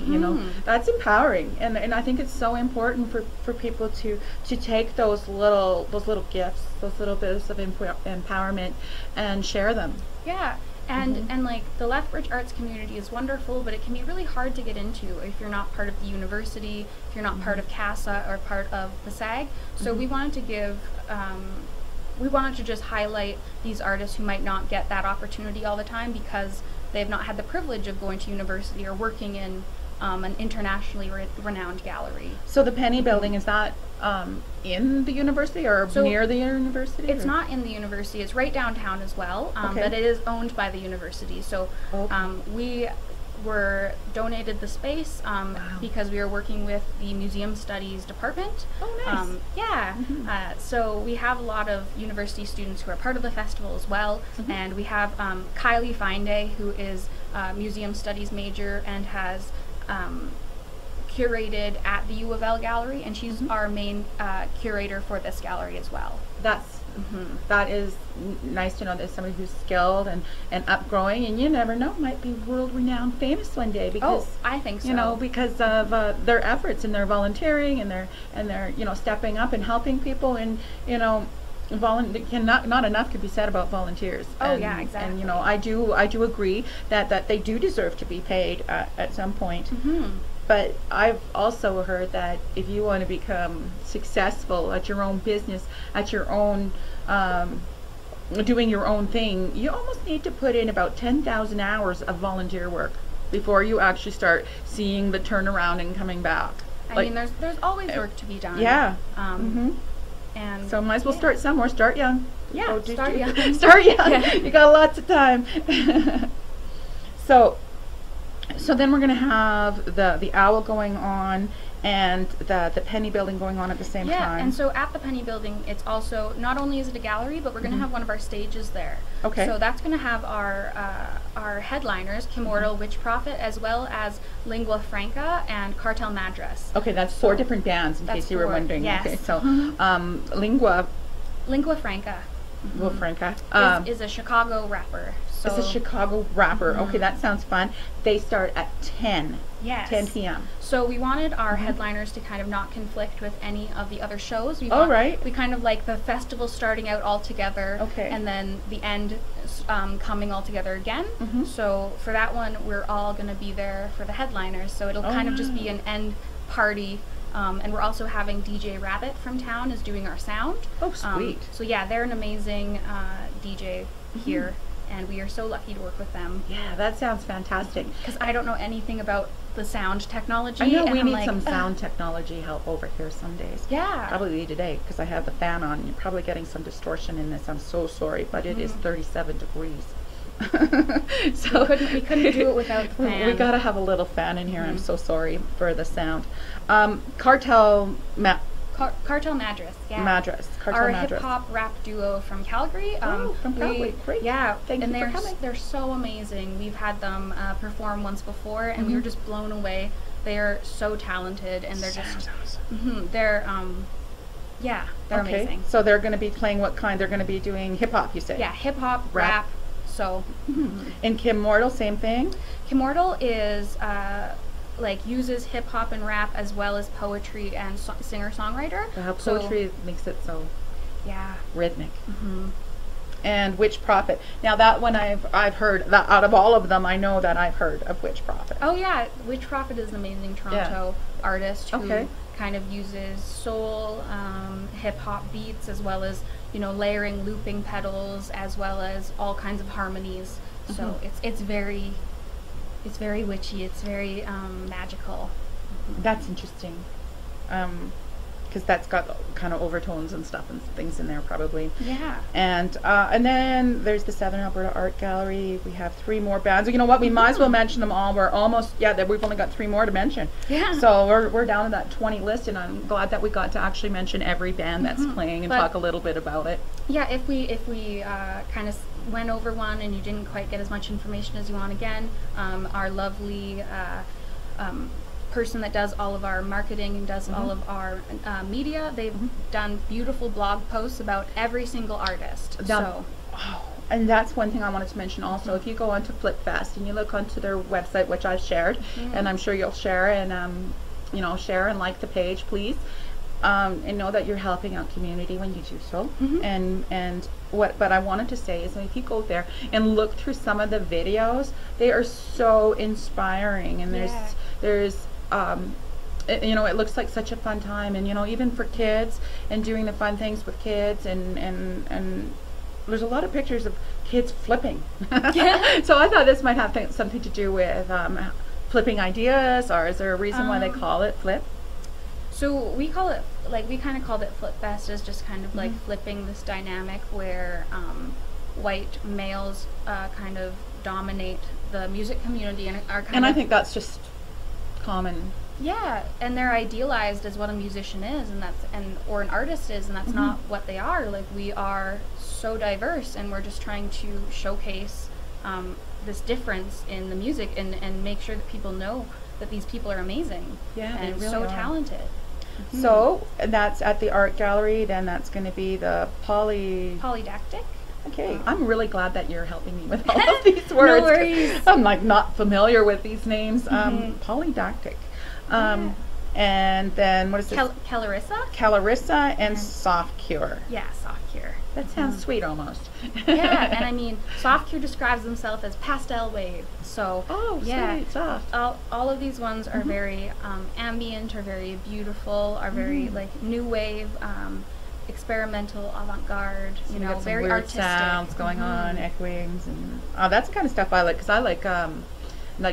that's empowering, and I think it's so important for people to take those little gifts, those little bits of empowerment, and share them. Yeah. And like the Lethbridge arts community is wonderful, but it can be really hard to get into if you're not part of the university, if you're not part of CASA or part of the SAG. So we wanted to just highlight these artists who might not get that opportunity all the time because they've not had the privilege of going to university or working in an internationally renowned gallery. So the Penny Building, is that in the university or near the university? It's not in the university. It's right downtown as well, but it is owned by the university. So we were donated the space because we were working with the Museum Studies department. Oh, nice. So we have a lot of university students who are part of the festival as well, and we have Kylie Finday, who is a Museum Studies major and has curated at the U of L gallery, and she's our main curator for this gallery as well. That is nice to know that somebody who's skilled and upgrowing, and you never know, might be world renowned famous one day, because I think so. You know, because of their efforts and their volunteering and their you know, stepping up and helping people, and you know, not enough could be said about volunteers. Yeah, exactly. And you know, I do agree that they do deserve to be paid at some point. But I've also heard that if you want to become successful at your own business, at your own doing your own thing, you almost need to put in about 10,000 hours of volunteer work before you actually start seeing the turnaround and coming back. I mean, there's always work to be done. Yeah. And so might as well start somewhere. Start young. Yeah, start young. Start young. Yeah. You got lots of time. So then we're going to have the owl going on and the Penny building going on at the same time. Yeah, and so at the Penny building, it's also, not only is it a gallery, but we're going to have one of our stages there. Okay. So that's going to have our headliners, Kimortal, Witch Prophet, as well as Lingua Franca and Cartel Madras. Okay, that's four different bands, in case you were wondering. Yes. Okay, so Lingua Franca. Lingua Franca is a Chicago rapper. So it's a Chicago rapper. Okay, that sounds fun. They start at 10. Yes. 10 p.m. So we wanted our headliners to kind of not conflict with any of the other shows. We kind of like the festival starting out all together, and then the end coming all together again. So for that one, we're all going to be there for the headliners. So it'll kind of just be an end party. And we're also having DJ Rabbit from town is doing our sound. Oh, sweet. So yeah, they're an amazing DJ here. And we are so lucky to work with them. Yeah, that sounds fantastic. Because I don't know anything about the sound technology. I know we need some sound technology help over here some days. Yeah. Probably today, because I have the fan on. You're probably getting some distortion in this. I'm so sorry, but it is 37 degrees. So we couldn't do it without the fan. We gotta have a little fan in here. I'm so sorry for the sound. Cartel Madras, yeah. Our hip-hop rap duo from Calgary. From Calgary, great. Yeah, Thank you for coming. They're so amazing. We've had them perform once before, and we were just blown away. They are so talented, and they're just, they're amazing. So they're going to be playing what kind? They're going to be doing hip-hop, you say? Yeah, hip-hop, rap. So. And Kimortal, same thing? Kimortal is uses hip hop and rap as well as poetry and singer-songwriter. How poetry makes it so rhythmic. And Witch Prophet. Now that one I've heard that out of all of them, I know that I've heard of Witch Prophet. Oh yeah, Witch Prophet is an amazing Toronto artist who kind of uses soul, hip hop beats, as well as layering looping pedals, as well as all kinds of harmonies. So it's very witchy. It's very magical. That's interesting, because that's got kind of overtones and stuff and things in there probably. Yeah. And then there's the Southern Alberta Art Gallery. We have 3 more bands. You know what? We might as well mention them all. We're almost we've only got 3 more to mention. Yeah. So we're down to that 20 list, and I'm glad that we got to actually mention every band that's playing and talk a little bit about it. Yeah. If we kind of went over one and you didn't quite get as much information as you want again, our lovely person that does all of our marketing and does all of our media, they've done beautiful blog posts about every single artist. And that's one thing I wanted to mention also. If you go onto FlipFest and you look onto their website, which I've shared, and I'm sure you'll share and share and like the page, please, and know that you're helping out community when you do so. But I wanted to say is that if you go there and look through some of the videos, they are so inspiring, and there's it looks like such a fun time, and even for kids and doing the fun things with kids, and there's a lot of pictures of kids flipping. So I thought this might have something to do with flipping ideas, or is there a reason why they call it flip? So we call it, we kind of called it Flip Fest, as just kind of like flipping this dynamic where white males kind of dominate the music community and are kind of. And I think that's just common. Yeah, and they're idealized as what a musician is, or an artist is, and that's not what they are. Like, we are so diverse, and we're just trying to showcase this difference in the music and make sure that people know that these people are amazing. Yeah, they and really so are. talented. So that's at the art gallery. Then that's going to be the Polydactic. Okay, I'm really glad that you're helping me with all of these words. No worries. I'm like not familiar with these names. Polydactic. And then what is it? Calorissa And Soft Cure. Yeah, Soft Cure. That sounds sweet almost. Yeah, and I mean, Soft Cure describes themselves as pastel wave. So sweet, soft. All of these ones are very ambient, are very beautiful, are very like new wave, experimental, avant-garde. So you know, some very weird artistic sounds going on, echoings, and that's the kind of stuff I like because I like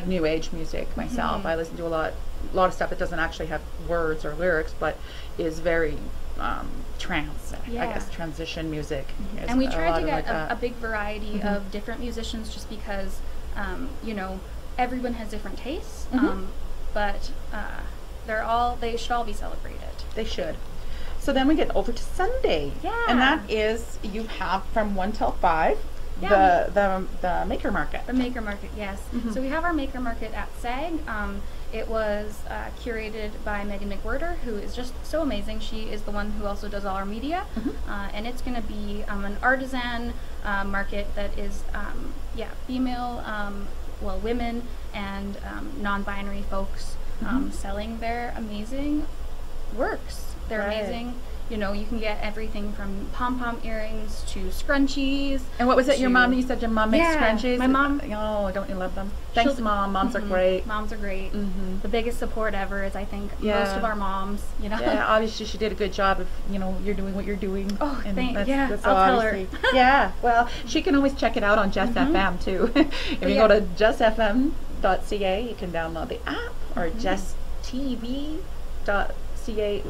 new age music myself. I listen to a lot of stuff that doesn't actually have words or lyrics, but is very trance, I guess, transition music. And we tried to get like a big variety of different musicians just because, you know, everyone has different tastes, but they should all be celebrated. They should. So then we get over to Sunday. Yeah. And that is, you have from 1 till 5, Yeah. the Maker Market. The Maker Market, yes. So we have our Maker Market at SAG. It was curated by Megan McWhirter, who is just so amazing. She is the one who also does all our media. And it's going to be an artisan market that is, female, women and non-binary folks selling their amazing works. They're amazing. You know, you can get everything from pom-pom earrings to scrunchies. And what was it, your mom? You said your mom makes scrunchies? My mom. Oh, don't you love them? Thanks, Mom. Moms are great. Moms are great. The biggest support ever is, I think, most of our moms, you know. Yeah, obviously she did a good job if, you know, you're doing what you're doing. Oh, that's I'll tell her. Yeah, well, she can always check it out on Just FM, too. If you go to justfm.ca, you can download the app, or justtv.ca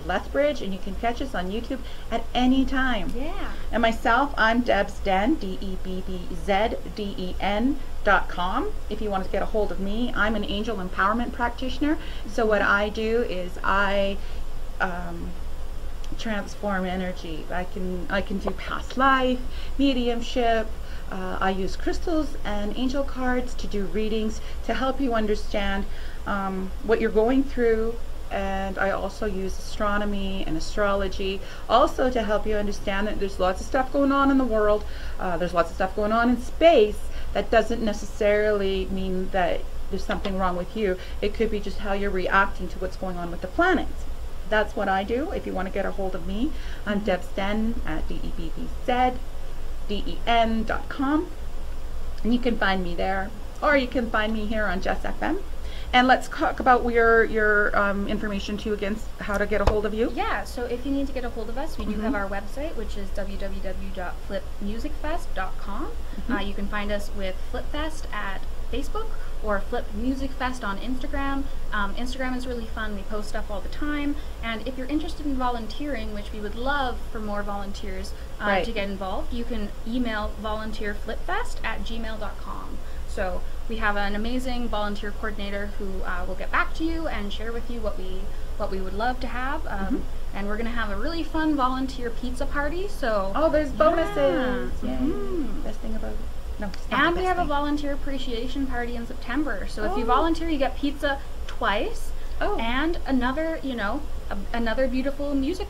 Lethbridge, and you can catch us on YouTube at any time. Yeah. And myself, I'm Debbz Den, DebbzDen.com. If you want to get a hold of me, I'm an angel empowerment practitioner. So what I do is I transform energy. I can do past life, mediumship. I use crystals and angel cards to do readings to help you understand what you're going through. And I also use astronomy and astrology also to help you understand that there's lots of stuff going on in the world. There's lots of stuff going on in space. That doesn't necessarily mean that there's something wrong with you. It could be just how you're reacting to what's going on with the planets. That's what I do. If you want to get a hold of me, I'm Debbz Den at DebbzDen.com. And you can find me there. Or you can find me here on Just FM. And let's talk about your information too, against how to get a hold of you. Yeah, so if you need to get a hold of us, we do have our website, which is www.flipmusicfest.com. You can find us with FlipFest at Facebook or Flip Music Fest on Instagram. Instagram is really fun. We post stuff all the time. And if you're interested in volunteering, which we would love for more volunteers to get involved, you can email volunteerflipfest@gmail.com. So we have an amazing volunteer coordinator who will get back to you and share with you what we would love to have. And we're going to have a really fun volunteer pizza party. So there's bonuses. Best thing about it. No, it's not and the we best have a thing. volunteer appreciation party in September. So if you volunteer, you get pizza twice, and another, another beautiful music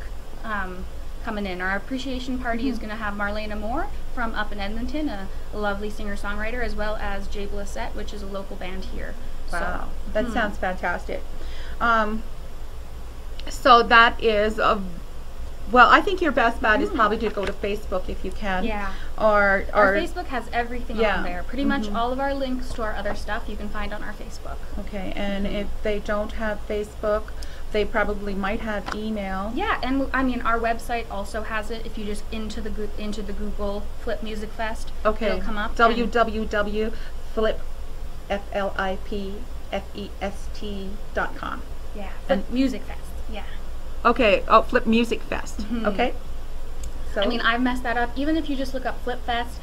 coming in. Our appreciation party is going to have Marlena Moore from up in Edmonton, a lovely singer-songwriter, as well as Jay Blissett, which is a local band here. Wow, that sounds fantastic. So that is I think your best bet is probably to go to Facebook if you can. Yeah. Or our Facebook has everything on there. Pretty much all of our links to our other stuff you can find on our Facebook. Okay, and if they don't have Facebook, they probably might have email. Yeah, and I mean our website also has it. If you just into the Google Flip Music Fest, it'll come up. www.flipfest.com. Yeah, Flip Music Fest. Yeah. Okay, Flip Music Fest. Okay. So I mean, I've messed that up. Even if you just look up Flip Fest,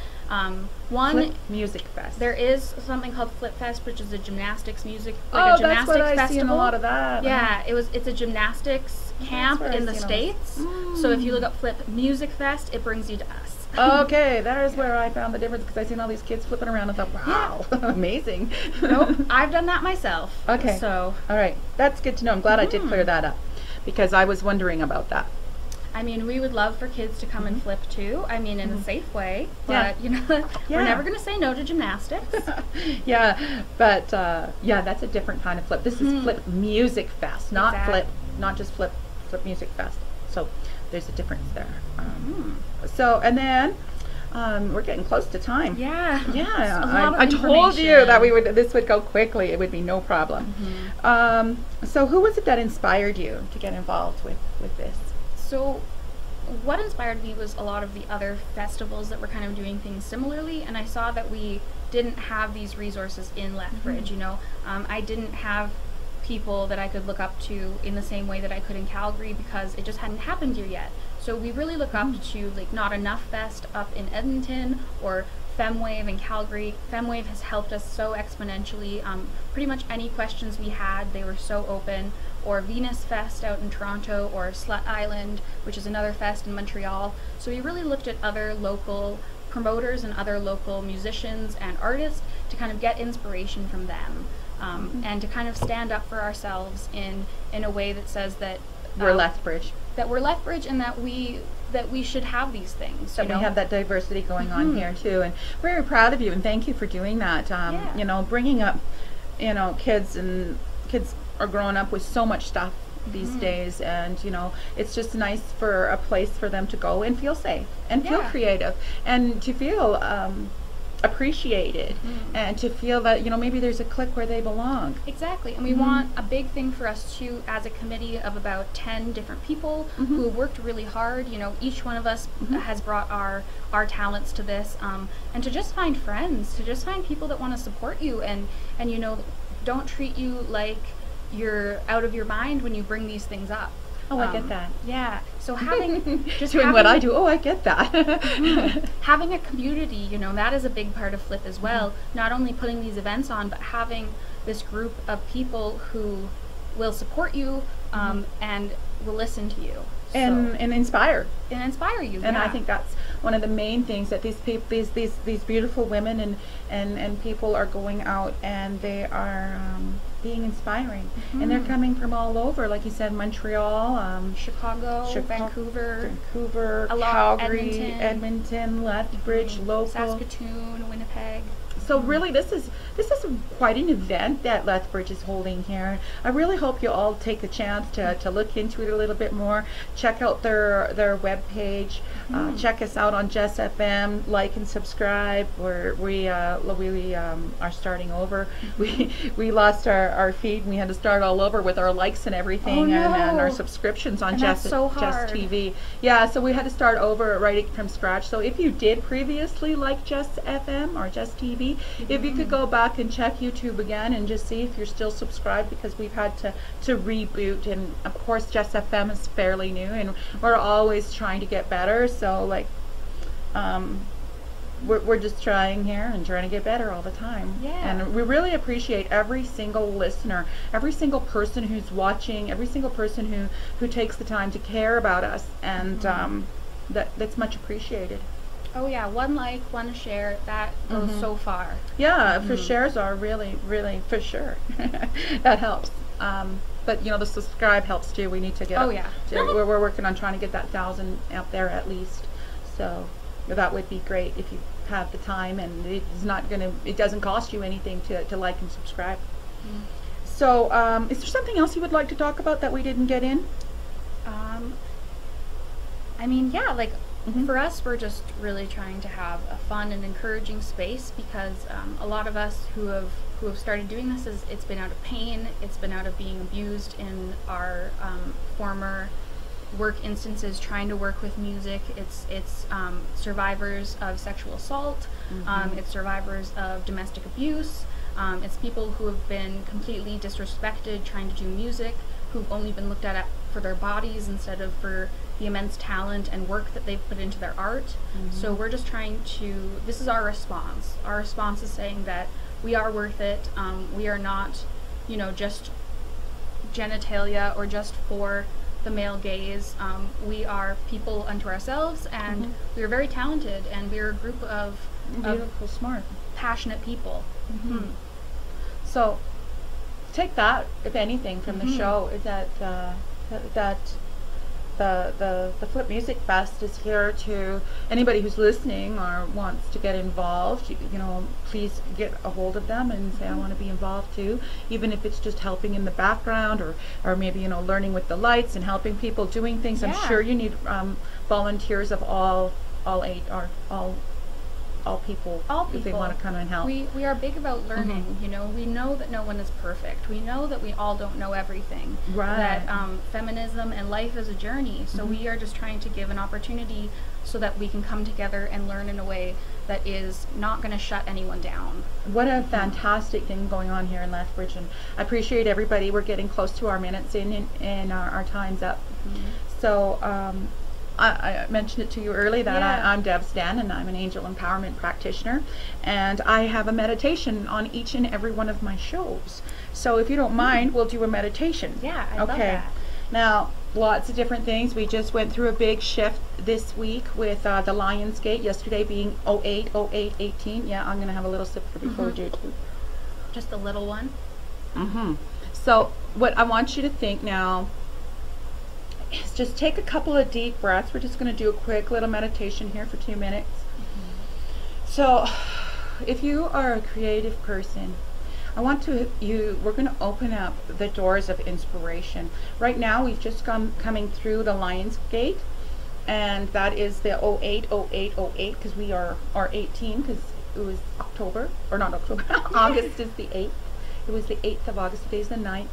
Flip Music Fest. There is something called Flip Fest, which is a gymnastics music, a that's gymnastics what I festival. see in a lot of that. Yeah, it's a gymnastics camp in the States. So if you look up Flip Music Fest, it brings you to us. Okay, that is where I found the difference, because I seen all these kids flipping around and thought, wow, amazing. Nope, I've done that myself. Okay. So, all right, that's good to know. I'm glad I did clear that up, because I was wondering about that. I mean, we would love for kids to come and flip too. I mean, in a safe way, but Yeah. we're never going to say no to gymnastics. Yeah, but yeah, that's a different kind of flip. This is Flip Music Fest, not not just flip Music Fest. So there's a difference there. So, and then we're getting close to time. Yeah. Yeah, I told you that this would go quickly. It would be no problem. So who was it that inspired you to get involved with this? So what inspired me was a lot of the other festivals that were kind of doing things similarly, and I saw that we didn't have these resources in Lethbridge. You know, I didn't have people that I could look up to in the same way that I could in Calgary, because it just hadn't happened here yet. So we really look up to like Not Enough Fest up in Edmonton, or FemWave in Calgary. FemWave has helped us so exponentially. Pretty much any questions we had, they were so open. Or Venus Fest out in Toronto, or Slut Island, which is another fest in Montreal. So we really looked at other local promoters and other local musicians and artists to kind of get inspiration from them, and to kind of stand up for ourselves in a way that says that We're Lethbridge. That we're Lethbridge, and that we should have these things. That we have that diversity going on here too, and we're very proud of you, and thank you for doing that. You know, bringing up, you know, kids are growing up with so much stuff these days, and you know, it's just nice for a place for them to go and feel safe and feel creative, and to feel appreciated, and to feel that, you know, maybe there's a clique where they belong. Exactly. And we want a big thing for us too, as a committee of about 10 different people who have worked really hard. You know, each one of us has brought our talents to this, and to just find friends, to just find people that want to support you, and you know, don't treat you like you're out of your mind when you bring these things up. Oh, I get that. Yeah. So having just doing what I do. Oh, I get that. Having a community, you know, that is a big part of Flip as well. Not only putting these events on, but having this group of people who will support you, and will listen to you. And inspire. And inspire you. And I think that's one of the main things, that these people, these beautiful women and people are going out, and they are being inspiring, and they're coming from all over, like you said, Montreal, Chicago, Vancouver, Calgary, Edmonton, Lethbridge, local, Saskatoon, Winnipeg. So really, this is quite an event that Lethbridge is holding here. I really hope you all take a chance to look into it a little bit more. Check out their webpage. Check us out on Jess FM. Like and subscribe. We are starting over. We lost our feed, and we had to start all over with our likes and everything, and our subscriptions on Jess TV. Yeah, so we had to start over right from scratch. So if you did previously like Jess FM or Jess TV, if you could go back and check YouTube again and just see if you're still subscribed, because we've had to reboot, and of course Jess FM is fairly new, and we're always trying to get better. So like, we're just trying here and trying to get better all the time. Yeah. And we really appreciate every single listener, every single person who's watching, every single person who takes the time to care about us, and that's much appreciated. Oh yeah, one like, one share, that goes so far. Yeah, for shares are really, really, for sure. That helps. But you know, the subscribe helps too. We need to get we're working on trying to get that 1,000 out there at least. So that would be great if you have the time, and it doesn't cost you anything to like and subscribe. So is there something else you would like to talk about that we didn't get in? I mean, yeah, like, for us, we're just really trying to have a fun and encouraging space, because a lot of us who have started doing this, it's been out of pain, it's been out of being abused in our former work instances, trying to work with music. It's survivors of sexual assault, it's survivors of domestic abuse, it's people who have been completely disrespected trying to do music, who've only been looked at for their bodies instead of for the immense talent and work that they've put into their art. So we're just trying to, this is our response. Our response is saying that we are worth it. We are not, you know, just genitalia or just for the male gaze. We are people unto ourselves, and we are very talented, and we are a group of beautiful, smart, passionate people. So take that, if anything, from the show, is that the Flip Music Fest is here to anybody who's listening or wants to get involved. You know, please get a hold of them and say, I want to be involved too, even if it's just helping in the background, or maybe, you know, learning with the lights and helping people doing things. I'm sure you need volunteers of all people if they want to come and help. We are big about learning. You know, we know that no one is perfect. We know that we all don't know everything. Right. That feminism and life is a journey. So we are just trying to give an opportunity so that we can come together and learn in a way that is not going to shut anyone down. What a fantastic thing going on here in Lethbridge, and I appreciate everybody. We're getting close to our minutes in our time's up. So I mentioned it to you earlier that I'm Debbz Den, and I'm an angel empowerment practitioner, and I have a meditation on each and every one of my shows. So if you don't mind, we'll do a meditation. Yeah, I love that. Now, lots of different things. We just went through a big shift this week with the Lionsgate, yesterday being 08/08/18. Yeah, I'm going to have a little sip before we do it. Just a little one. So what I want you to think now is just take a couple of deep breaths. We're just going to do a quick little meditation here for 2 minutes. So if you are a creative person, we're going to open up the doors of inspiration. Right now we've just coming through the Lionsgate, and that is the 08/08/08, because we are 18, because it was October, or not October, August is the 8th. It was the 8th of August, today's the 9th,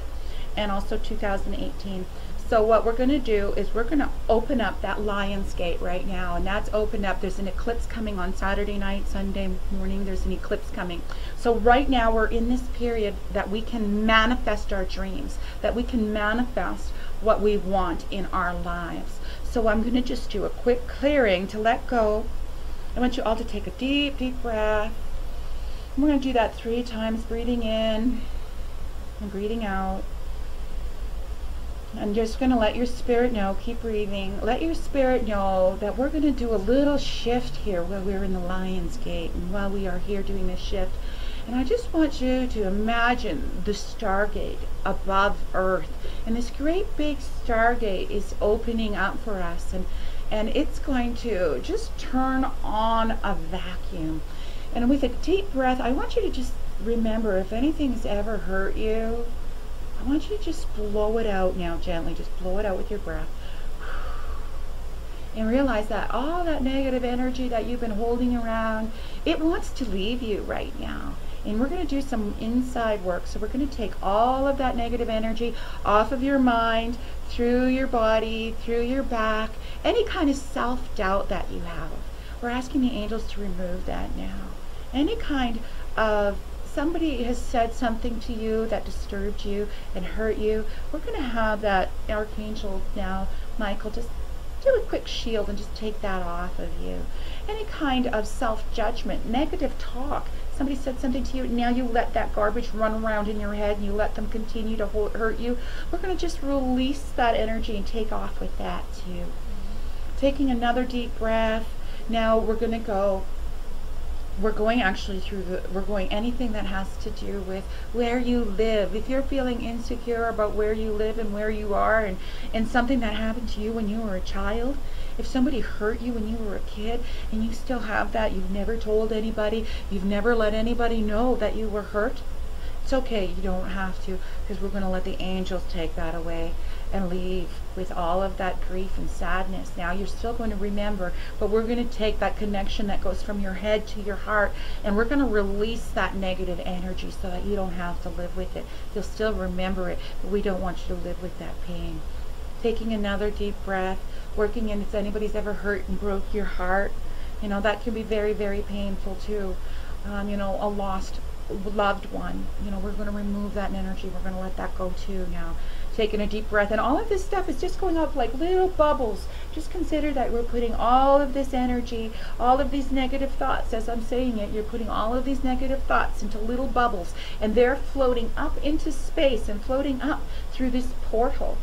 and also 2018. So what we're going to do is we're going to open up that Lionsgate right now, and that's opened up. There's an eclipse coming on Saturday night, Sunday morning, there's an eclipse coming. So right now we're in this period that we can manifest our dreams, that we can manifest what we want in our lives. So I'm going to just do a quick clearing to let go. I want you all to take a deep, deep breath. We're going to do that 3 times, breathing in and breathing out. I'm just going to let your spirit know, keep breathing, let your spirit know that we're going to do a little shift here while we're in the Lionsgate, and while we are here doing this shift. And I just want you to imagine the Stargate above Earth, and this great big Stargate is opening up for us, and it's going to just turn on a vacuum. And with a deep breath, I want you to just remember, if anything's ever hurt you, I want you to just blow it out now gently. Just blow it out with your breath. And realize that all that negative energy that you've been holding around, it wants to leave you right now. And we're going to do some inside work. So we're going to take all of that negative energy off of your mind, through your body, through your back, any kind of self-doubt that you have. We're asking the angels to remove that now. Any kind of somebody has said something to you that disturbed you and hurt you, we're going to have that Archangel now, Michael, just do a quick shield and just take that off of you. Any kind of self-judgment, negative talk, somebody said something to you, now you let that garbage run around in your head and you let them continue to hurt you, we're going to just release that energy and take off with that too. Taking another deep breath. Now we're going to go, we're going anything that has to do with where you live. If you're feeling insecure about where you live and where you are, and something that happened to you when you were a child, if somebody hurt you when you were a kid and you still have that, you've never told anybody, you've never let anybody know that you were hurt, it's okay, you don't have to, because we're going to let the angels take that away and leave with all of that grief and sadness. Now you're still going to remember, but we're going to take that connection that goes from your head to your heart, and we're going to release that negative energy so that you don't have to live with it. You'll still remember it, but we don't want you to live with that pain. Taking another deep breath, working in, if anybody's ever hurt and broke your heart, you know, that can be very, very painful too. You know, a lost loved one, you know, we're going to remove that energy. We're going to let that go too now. Taking a deep breath, and all of this stuff is just going up like little bubbles. Just consider that we're putting all of this energy, all of these negative thoughts, as I'm saying it, you're putting all of these negative thoughts into little bubbles, and they're floating up into space and floating up through this portal.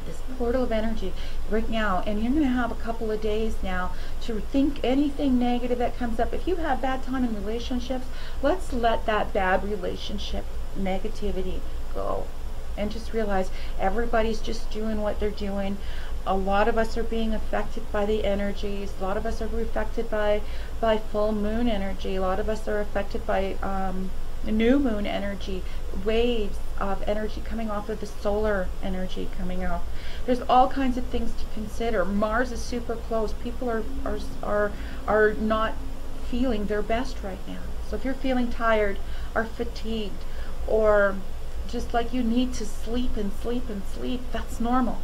this portal of energy right now, and you're going to have a couple of days now to think anything negative that comes up. If you have bad time in relationships, let's let that bad relationship negativity go, and just realize everybody's just doing what they're doing. A lot of us are being affected by the energies. A lot of us are affected by full moon energy. A lot of us are affected by new moon energy, waves of energy coming off of the solar energy coming out. There's all kinds of things to consider. Mars is super close. People are not feeling their best right now. So if you're feeling tired or fatigued, or just like you need to sleep and sleep and sleep, that's normal.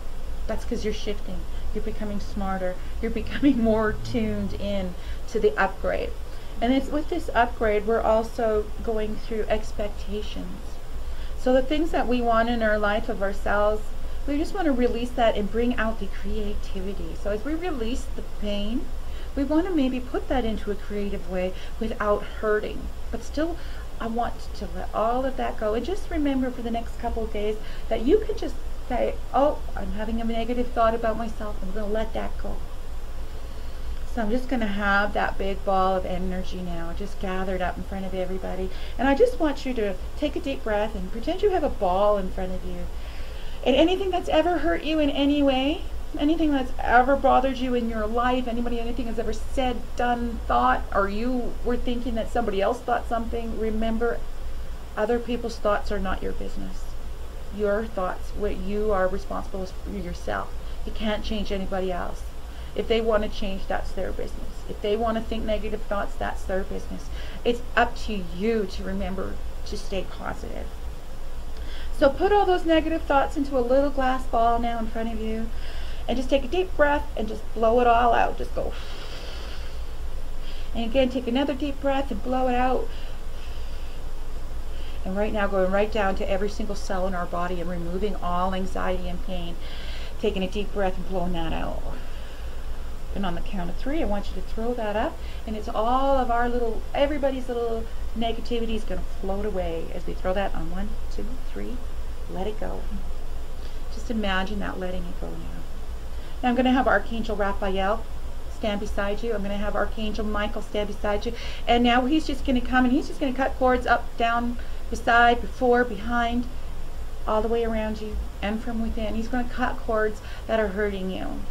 That's because you're shifting. You're becoming smarter. You're becoming more tuned in to the upgrade. And it's with this upgrade, we're also going through expectations. So the things that we want in our life of ourselves, we just want to release that and bring out the creativity. So as we release the pain, we want to maybe put that into a creative way without hurting. But still, I want to let all of that go. And just remember for the next couple of days that you can just say, oh, I'm having a negative thought about myself. I'm going to let that go. So I'm just going to have that big ball of energy now just gathered up in front of everybody. And I just want you to take a deep breath and pretend you have a ball in front of you. And anything that's ever hurt you in any way, anything that's ever bothered you in your life, anything has ever said, done, thought, or you were thinking that somebody else thought something, remember, other people's thoughts are not your business. Your thoughts, what you are responsible for yourself. You can't change anybody else. If they want to change, that's their business. If they want to think negative thoughts, that's their business. It's up to you to remember to stay positive. So put all those negative thoughts into a little glass ball now in front of you, and just take a deep breath and just blow it all out. Just go. And again, take another deep breath and blow it out. And right now, going right down to every single cell in our body and removing all anxiety and pain. Taking a deep breath and blowing that out. And on the count of 3, I want you to throw that up. And it's all of our everybody's little negativity is going to float away as we throw that on 1, 2, 3. Let it go. Just imagine that letting it go now. Now I'm going to have Archangel Raphael stand beside you. I'm going to have Archangel Michael stand beside you. And now he's just going to come and he's just going to cut cords up, down, beside, before, behind, all the way around you and from within. He's going to cut cords that are hurting you.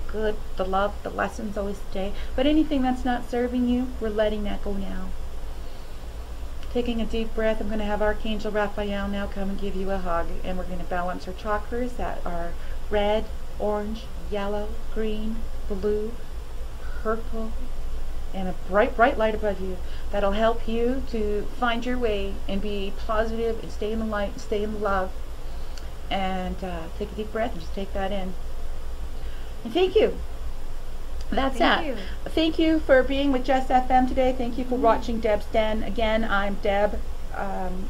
Good, the love, the lessons always stay. But anything that's not serving you, we're letting that go now. Taking a deep breath, I'm going to have Archangel Raphael now come and give you a hug. And we're going to balance our chakras that are red, orange, yellow, green, blue, purple, and a bright, bright light above you that'll help you to find your way and be positive and stay in the light and stay in the love. And take a deep breath and just take that in. And thank you. That's it. Thank you for being with Just FM today. Thank you for watching Debbz Den. Again, I'm Deb,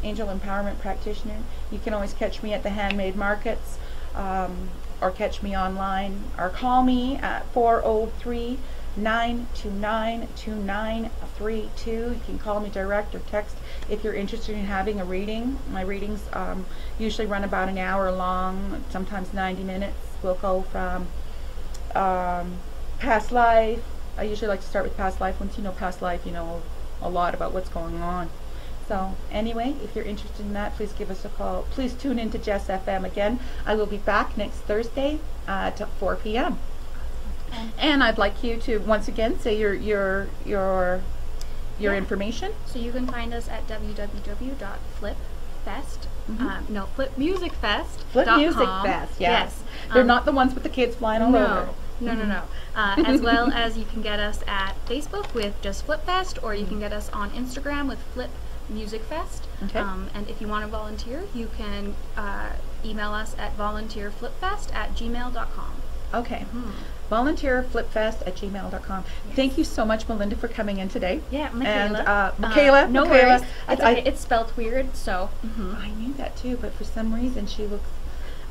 Angel Empowerment Practitioner. You can always catch me at the Handmade Markets, or catch me online, or call me at 403-929-2932. You can call me direct or text if you're interested in having a reading. My readings usually run about an hour long, sometimes 90 minutes. We'll go from past life. I usually like to start with past life. Once you know past life, you know a lot about what's going on. So anyway, if you're interested in that, please give us a call. Please tune in to Just FM again. I will be back next Thursday at 4 p.m. And I'd like you to once again say your information. So you can find us at www.flipfest. Flipmusicfest. Flipmusicfest, yes. They're not the ones with the kids flying all over. No. As well as you can get us at Facebook with just FlipFest, or you can get us on Instagram with Flip Music Fest. Okay. And if you want to volunteer, you can email us at volunteerflipfest@gmail.com. Okay. Volunteerflipfest@gmail.com. Yes. Thank you so much, Melinda, for coming in today. Yeah, Michaela. And Michaela. No worries. It's spelled weird, so. I knew that too, but for some reason she looks.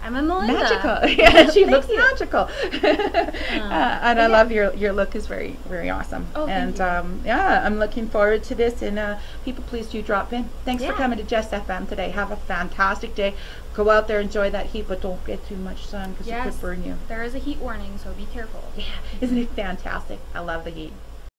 I'm a Melinda. Magical. Yeah, she looks you. magical. And I love your look is very, very awesome. Oh, and thank you. yeah, I'm looking forward to this. And people, please do drop in. Thanks for Yeah. coming to Just FM today. Have a fantastic day. Go out there, enjoy that heat, but don't get too much sun because it Yes. could burn you. There is a heat warning, so be careful. Yeah, isn't it fantastic? I love the heat.